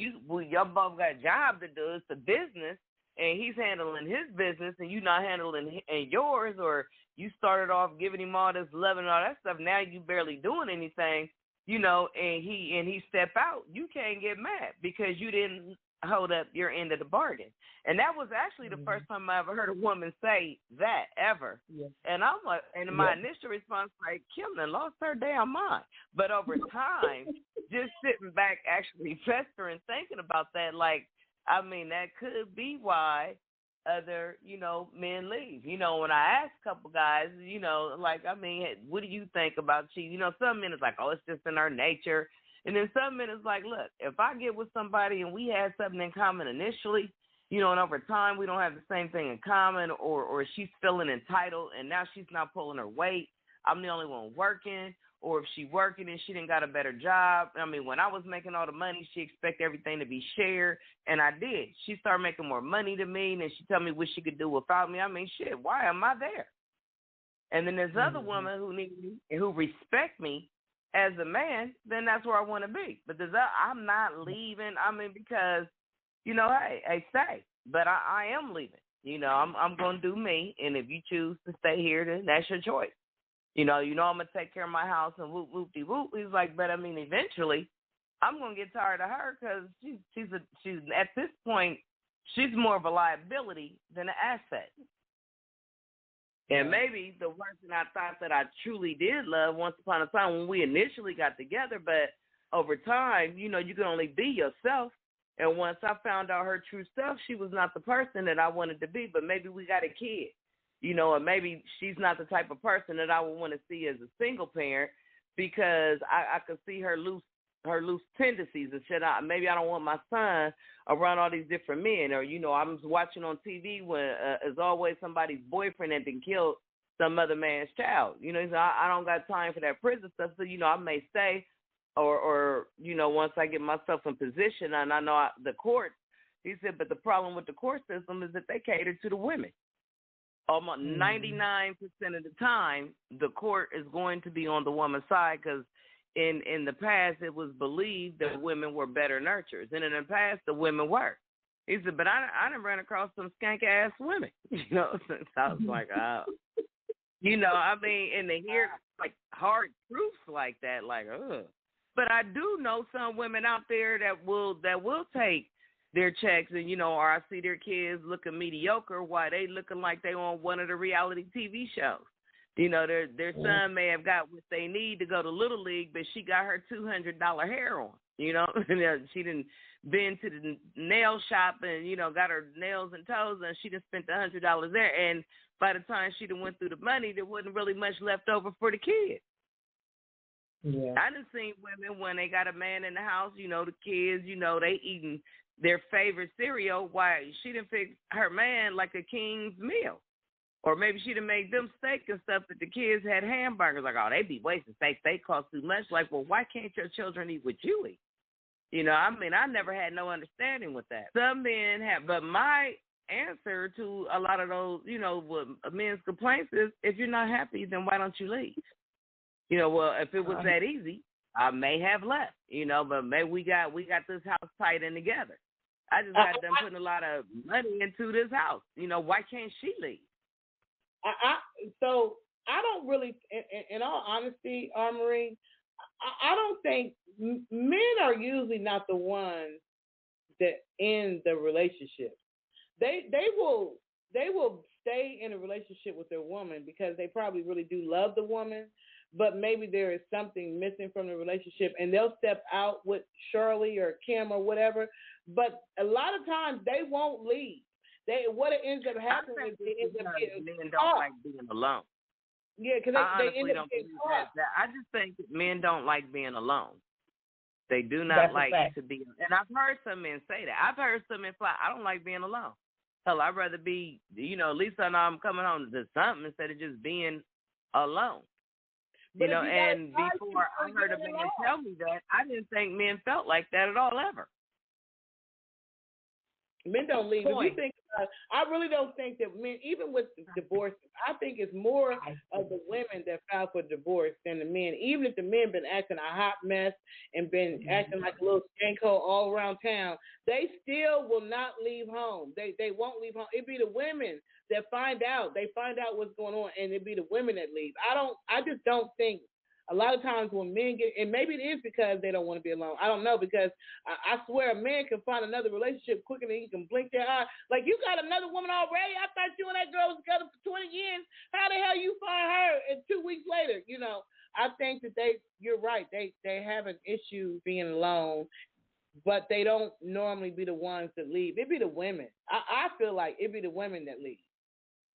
y'all both got a job to do, it's a business, and he's handling his business and you not handling yours, or you started off giving him all this love and all that stuff, now you barely doing anything, and he step out, you can't get mad because you didn't hold up your end of the bargain. And that was actually the first time I ever heard a woman say that ever. Yeah. And I'm like, and my initial response like, Kim done lost her damn mind. But over time, just sitting back, actually festering, thinking about that, like, that could be why other, men leave. When I ask a couple guys, what do you think about cheating? Some men is like, oh, it's just in our nature. And then some men is like, look, if I get with somebody and we had something in common initially, and over time we don't have the same thing in common, or she's feeling entitled and now she's not pulling her weight, I'm the only one working, or if she working and she didn't got a better job. I mean, when I was making all the money, she expected everything to be shared, and I did. She started making more money than me, and then she told me what she could do without me. I mean, shit, why am I there? And then there's other women who need me and who respect me as a man, then that's where I want to be. But I'm not leaving. I mean, because, you know, hey, stay. But I am leaving. You know, I'm going to do me, and if you choose to stay here, then that's your choice. You know, I'm going to take care of my house and whoop-de-whoop. He's like, but, I mean, eventually I'm going to get tired of her because she's at this point, she's more of a liability than an asset. And maybe the person I thought that I truly did love once upon a time when we initially got together, but over time, you know, you can only be yourself. And once I found out her true self, she was not the person that I wanted to be, but maybe we got a kid, you know, or maybe she's not the type of person that I would want to see as a single parent because I could see her loose tendencies and shit. Maybe I don't want my son around all these different men, or, you know, I'm watching on TV when as always somebody's boyfriend had been killed some other man's child. You know, so I don't got time for that prison stuff. So, you know, I may stay or you know, once I get myself in position and I know the court, he said, but the problem with the court system is that they cater to the women. Almost 99% of the time, the court is going to be on the woman's side because in the past, it was believed that women were better nurturers. And in the past, the women were. He said, but I done ran across some skank-ass women, you know, since I was like, oh. You know, I mean, and to hear, like, hard truths like that, like, ugh. But I do know some women out there that will take their checks and, you know, or I see their kids looking mediocre while they looking like they on one of the reality TV shows. You know, their son may have got what they need to go to Little League, but she got her $200 hair on, you know. She done been to the nail shop and, you know, got her nails and toes, and she done spent $100 there. And by the time she done went through the money, there wasn't really much left over for the kids. Yeah. I done seen women when they got a man in the house, you know, the kids, you know, they eating their favorite cereal while she done fix her man like a king's meal. Or maybe she done made them steak and stuff that the kids had hamburgers. Like, oh, they be wasting steak. They cost too much. Like, well, why can't your children eat what you eat? You know, I mean, I never had no understanding with that. Some men have, but my answer to a lot of those, you know, men's complaints is, if you're not happy, then why don't you leave? You know, well, if it was that easy, I may have left, you know, but maybe we got this house tied in together. I just got them putting a lot of money into this house. You know, why can't she leave? So I don't really, in all honesty, Armory, I don't think men are usually not the ones that end the relationship. They will stay in a relationship with their woman because they probably really do love the woman, but maybe there is something missing from the relationship, and they'll step out with Shirley or Kim or whatever. But a lot of times they won't leave. What it ends up happening is they end up getting men don't like being alone. Yeah, because they end up getting caught. I just think that men don't like being alone. They do not like to be. And I've heard some men say that. I've heard some men say, I don't like being alone. Hell, I'd rather be, you know, at least I know I'm coming home to something instead of just being alone. You know, and before I heard a man tell me that, I didn't think men felt like that at all ever. Men don't leave. If you think, I really don't think that men, even with divorces, I think it's more of the women that file for divorce than the men. Even if the men been acting a hot mess and been acting like a little skanko all around town, they still will not leave home. They won't leave home. It'd be the women that find out. They find out what's going on, and it'd be the women that leave. I just don't think. A lot of times when men get, and maybe it is because they don't want to be alone. I don't know, because I swear a man can find another relationship quicker than he can blink their eye. Like, you got another woman already? I thought you and that girl was together for 20 years. How the hell you find her and 2 weeks later? You know, I think that you're right. They have an issue being alone, but they don't normally be the ones that leave. It'd be the women. I feel like it'd be the women that leave.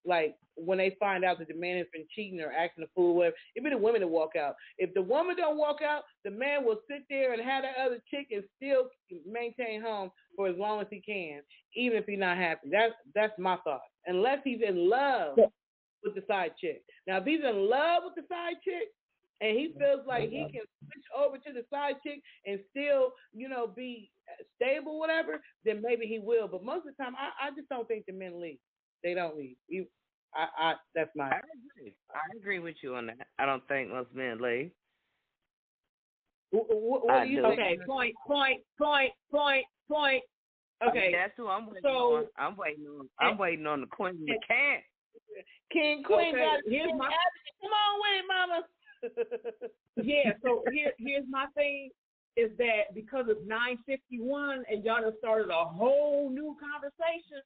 Like, when they find out that the man has been cheating or acting a fool, whatever, it'd be the women that walk out. If the woman don't walk out, the man will sit there and have that other chick and still maintain home for as long as he can, even if he's not happy. That's my thought. Unless he's in love with the side chick. Now, if he's in love with the side chick, and he feels like he can switch over to the side chick and still, be stable, whatever, then maybe he will. But most of the time, I just don't think the men leave. They don't leave. That's my. I agree with you on that. I don't think most men leave. What do you think? Okay, point. Okay, that's who I'm waiting on. I'm waiting on the queen of the camp. King Queen got here's my. Come on with it, mama. Yeah. So here's my thing is that because it's 9:51 and y'all have started a whole new conversation,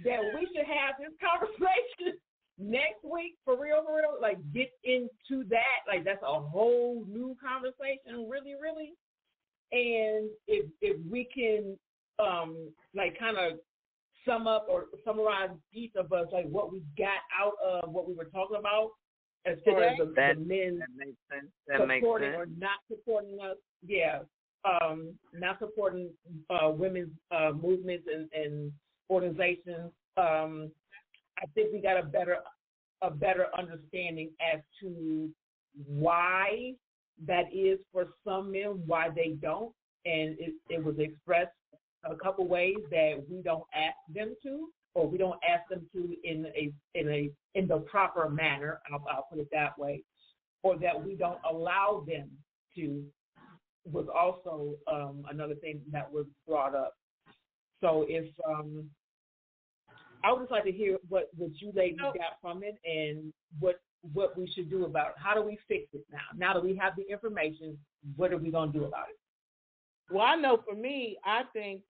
that we should have this conversation next week for real. Like get into that. Like that's a whole new conversation, really. And if we can like kind of sum up or summarize each of us like what we got out of what we were talking about as far as the men supporting or not supporting us. Yeah. Not supporting women's movements and organizations. I think we got a better understanding as to why that is for some men, why they don't, and it was expressed a couple ways that we don't ask them to, or we don't ask them to in the proper manner. I'll put it that way, or that we don't allow them to. Was also another thing that was brought up. So if I would just like to hear what you ladies got from it and what we should do about it. How do we fix it now? Now that we have the information, what are we going to do about it? Well, I know for me, I think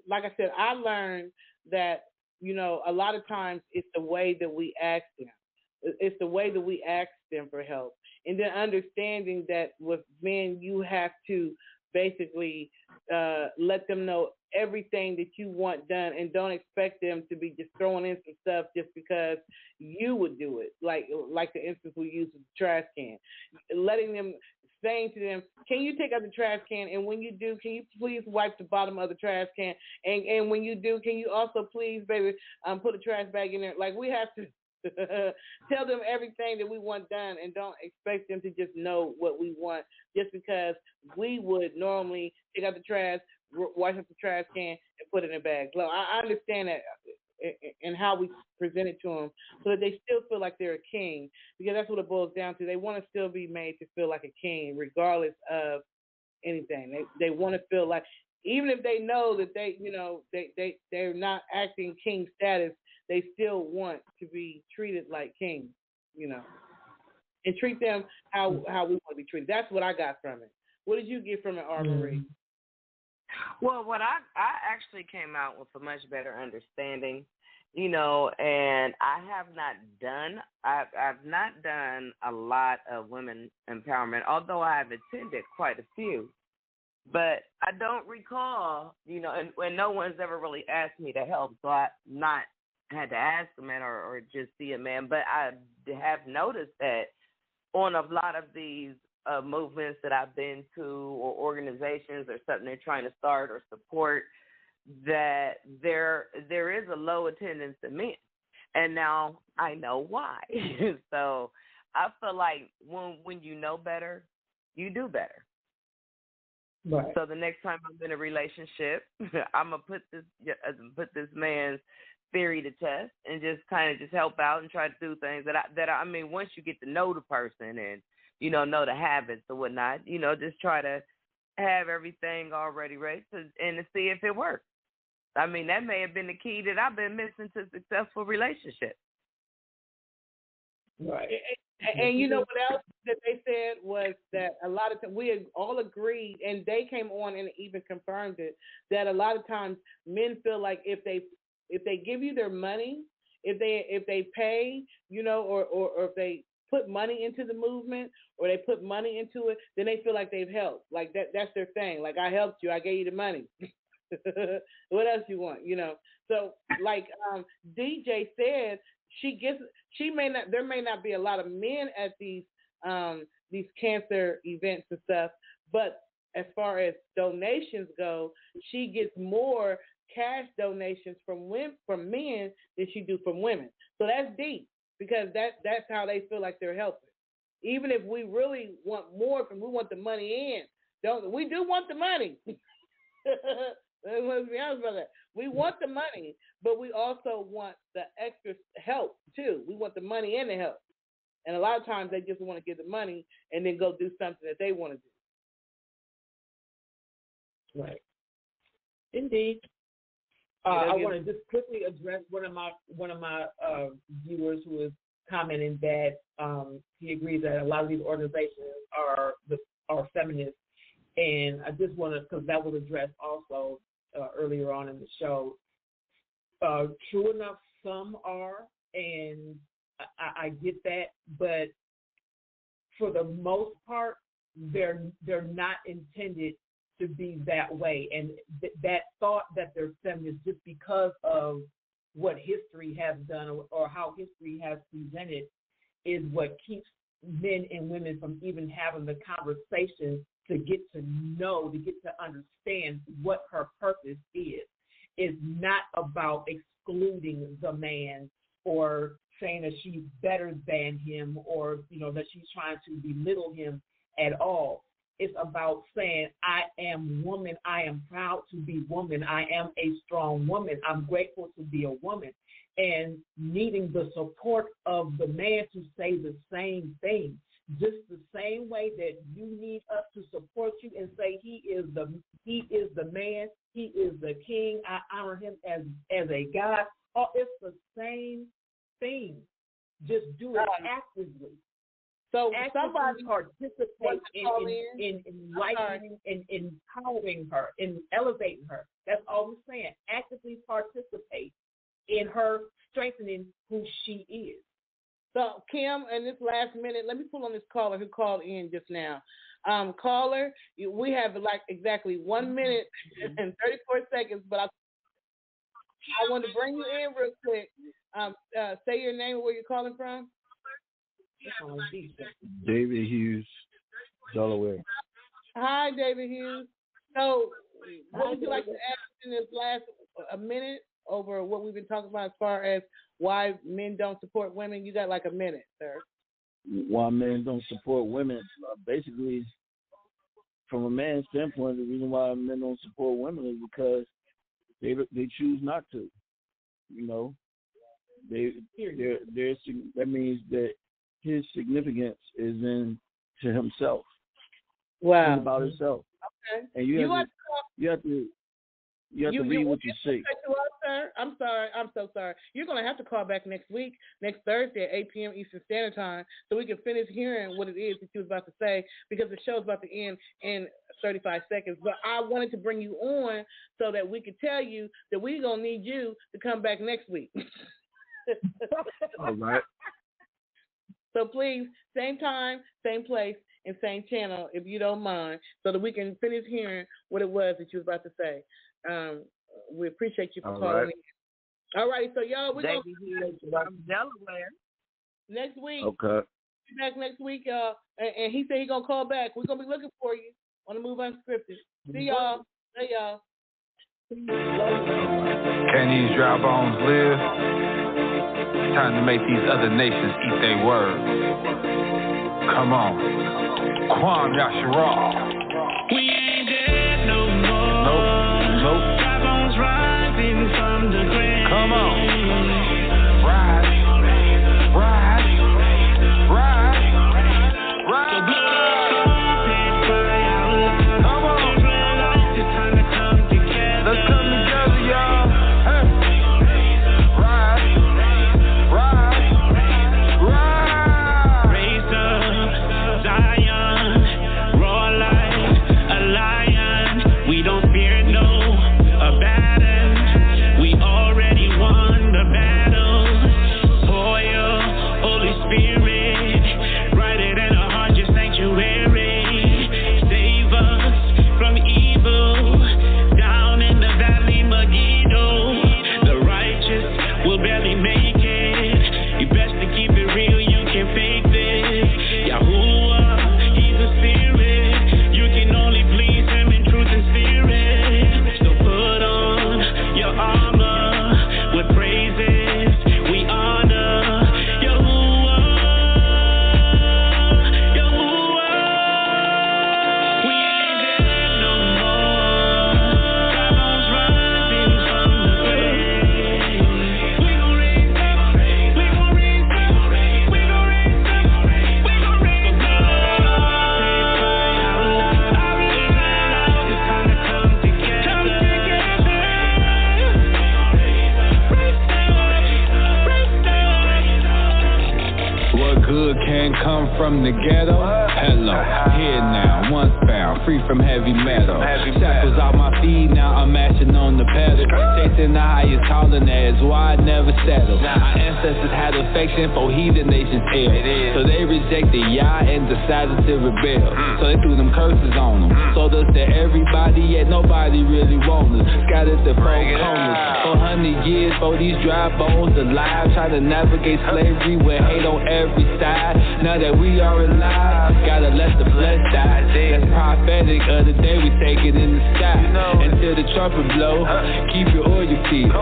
like I said, I learned that a lot of times it's the way that we ask them. It's the way that we ask them for help. And then understanding that with men, you have to basically let them know everything that you want done, and don't expect them to be just throwing in some stuff just because you would do it. Like the instance we used with the trash can. Letting them, saying to them, can you take out the trash can? And when you do, can you please wipe the bottom of the trash can? And when you do, can you also please, baby, put a trash bag in there? Like, we have to tell them everything that we want done, and don't expect them to just know what we want just because we would normally take out the trash, wash up the trash can, and put it in a bag. So I understand that and how we present it to them so that they still feel like they're a king, because that's what it boils down to. They want to still be made to feel like a king regardless of anything. They want to feel like, even if they know that they're not acting king status, they still want to be treated like kings, and treat them how we want to be treated. That's what I got from it. What did you get from it, Arbery? Well, what I actually came out with a much better understanding, and I've not done a lot of women empowerment, although I have attended quite a few. But I don't recall, and no one's ever really asked me to help, so I've not had to ask a man or just see a man. But I have noticed that on a lot of these movements that I've been to, or organizations or something they're trying to start or support, that there is a low attendance of men. And now I know why. So I feel like when you know better, you do better. Right. So the next time I'm in a relationship, I'm gonna put this man's theory to test and just kind of just help out and try to do things that I mean, once you get to know the person and know the habits or whatnot, just try to have everything already ready and to see if it works. I mean, that may have been the key that I've been missing to successful relationships. Right. And you know what else that they said was that a lot of times we all agreed, and they came on and even confirmed it, that a lot of times men feel like if they give you their money, if they pay, or if they put money into the movement or they put money into it, then they feel like they've helped. Like that's their thing. Like, I helped you, I gave you the money. What else you want? So like DJ said, there may not be a lot of men at these cancer events and stuff, but as far as donations go, she gets more cash donations from men than she do from women. So that's deep, because that's how they feel like they're helping. Even if we really want more, and we want the money in, we do want the money. Let's be honest about that. We want the money, but we also want the extra help too. We want the money and the help. And a lot of times they just want to get the money and then go do something that they want to do. Right. Indeed. I want to just quickly address one of my viewers who is commenting that he agrees that a lot of these organizations are feminist, and I just want to, because that was addressed also earlier on in the show. True enough, some are, and I get that, but for the most part, they're not intended to be that way, and that thought that they're feminist just because of what history has done or how history has presented is what keeps men and women from even having the conversation to get to know, to get to understand what her purpose is. It's not about excluding the man or saying that she's better than him or, that she's trying to belittle him at all. It's about saying, I am woman. I am proud to be woman. I am a strong woman. I'm grateful to be a woman. And needing the support of the man to say the same thing. Just the same way that you need us to support you and say he is the man, he is the king. I honor him as a God. Oh, it's the same thing. Just do it actively. So actively somebody participate in enlightening and empowering her, in elevating her. That's all we're saying. Actively participate in her strengthening who she is. So, Kim, in this last minute, let me pull on this caller who called in just now. Caller, we have like exactly 1 minute and 34 seconds, but I want to bring you in real quick. Say your name and where you're calling from. David Hughes, Delaware. Hi, David Hughes. So, what would you like to add in this last minute over what we've been talking about as far as why men don't support women? You got like a minute, sir. Why men don't support women? Basically, from a man's standpoint, the reason why men don't support women is because they choose not to. That means that his significance is in to himself. Wow. It's about himself. Okay. And you have to read what you say. Sir, I'm sorry. I'm so sorry. You're going to have to call back next week, next Thursday at 8 p.m. Eastern Standard Time, so we can finish hearing what it is that you was about to say, because the show's about to end in 35 seconds. But I wanted to bring you on so that we could tell you that we're going to need you to come back next week. All right. So please, same time, same place, and same channel, if you don't mind, so that we can finish hearing what it was that you was about to say. We appreciate you for calling in. All right, so y'all, we're going to from Delaware next week. Okay. Be back next week, y'all. And he said he's going to call back. We're going to be looking for you on the Move Unscripted. See y'all. Hey, y'all. Can these dry bones live? Time to make these other nations eat their words. Come on. Kwame Yasharah. We ain't dead no more. Nope. Dry bones rising from the grave. Come on. Rise. Rise. Rise. Rise. So blow the trumpet for our love. Come on. Israelites, it's time to come together. Let's come together, y'all. Hey. Rise. Rise. Rise. Raise up Zion, roar like from the ghetto. Hello, here now, once found, free from heavy metal. Shackles off my feet, now I'm mashing on the pedal. Chasing the highest calling, that's why I never settle. Our ancestors had affection for heathen nations ill, so they rejected Yah and decided to rebel. So they threw them curses on them. Sold us to everybody, yet nobody really want us. Scattered the four corners. 400 years for these dry bones alive, trying to navigate slavery with hate on every side. Now that we are alive, gotta let the flesh die. That's prophetic of the day we take it in the sky. Until the trumpet blow, keep your oil filled.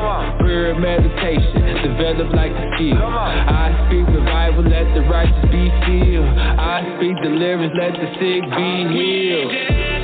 Prayer and meditation, develop like a skill. I speak revival, let the righteous be filled. I speak deliverance, let the sick be healed.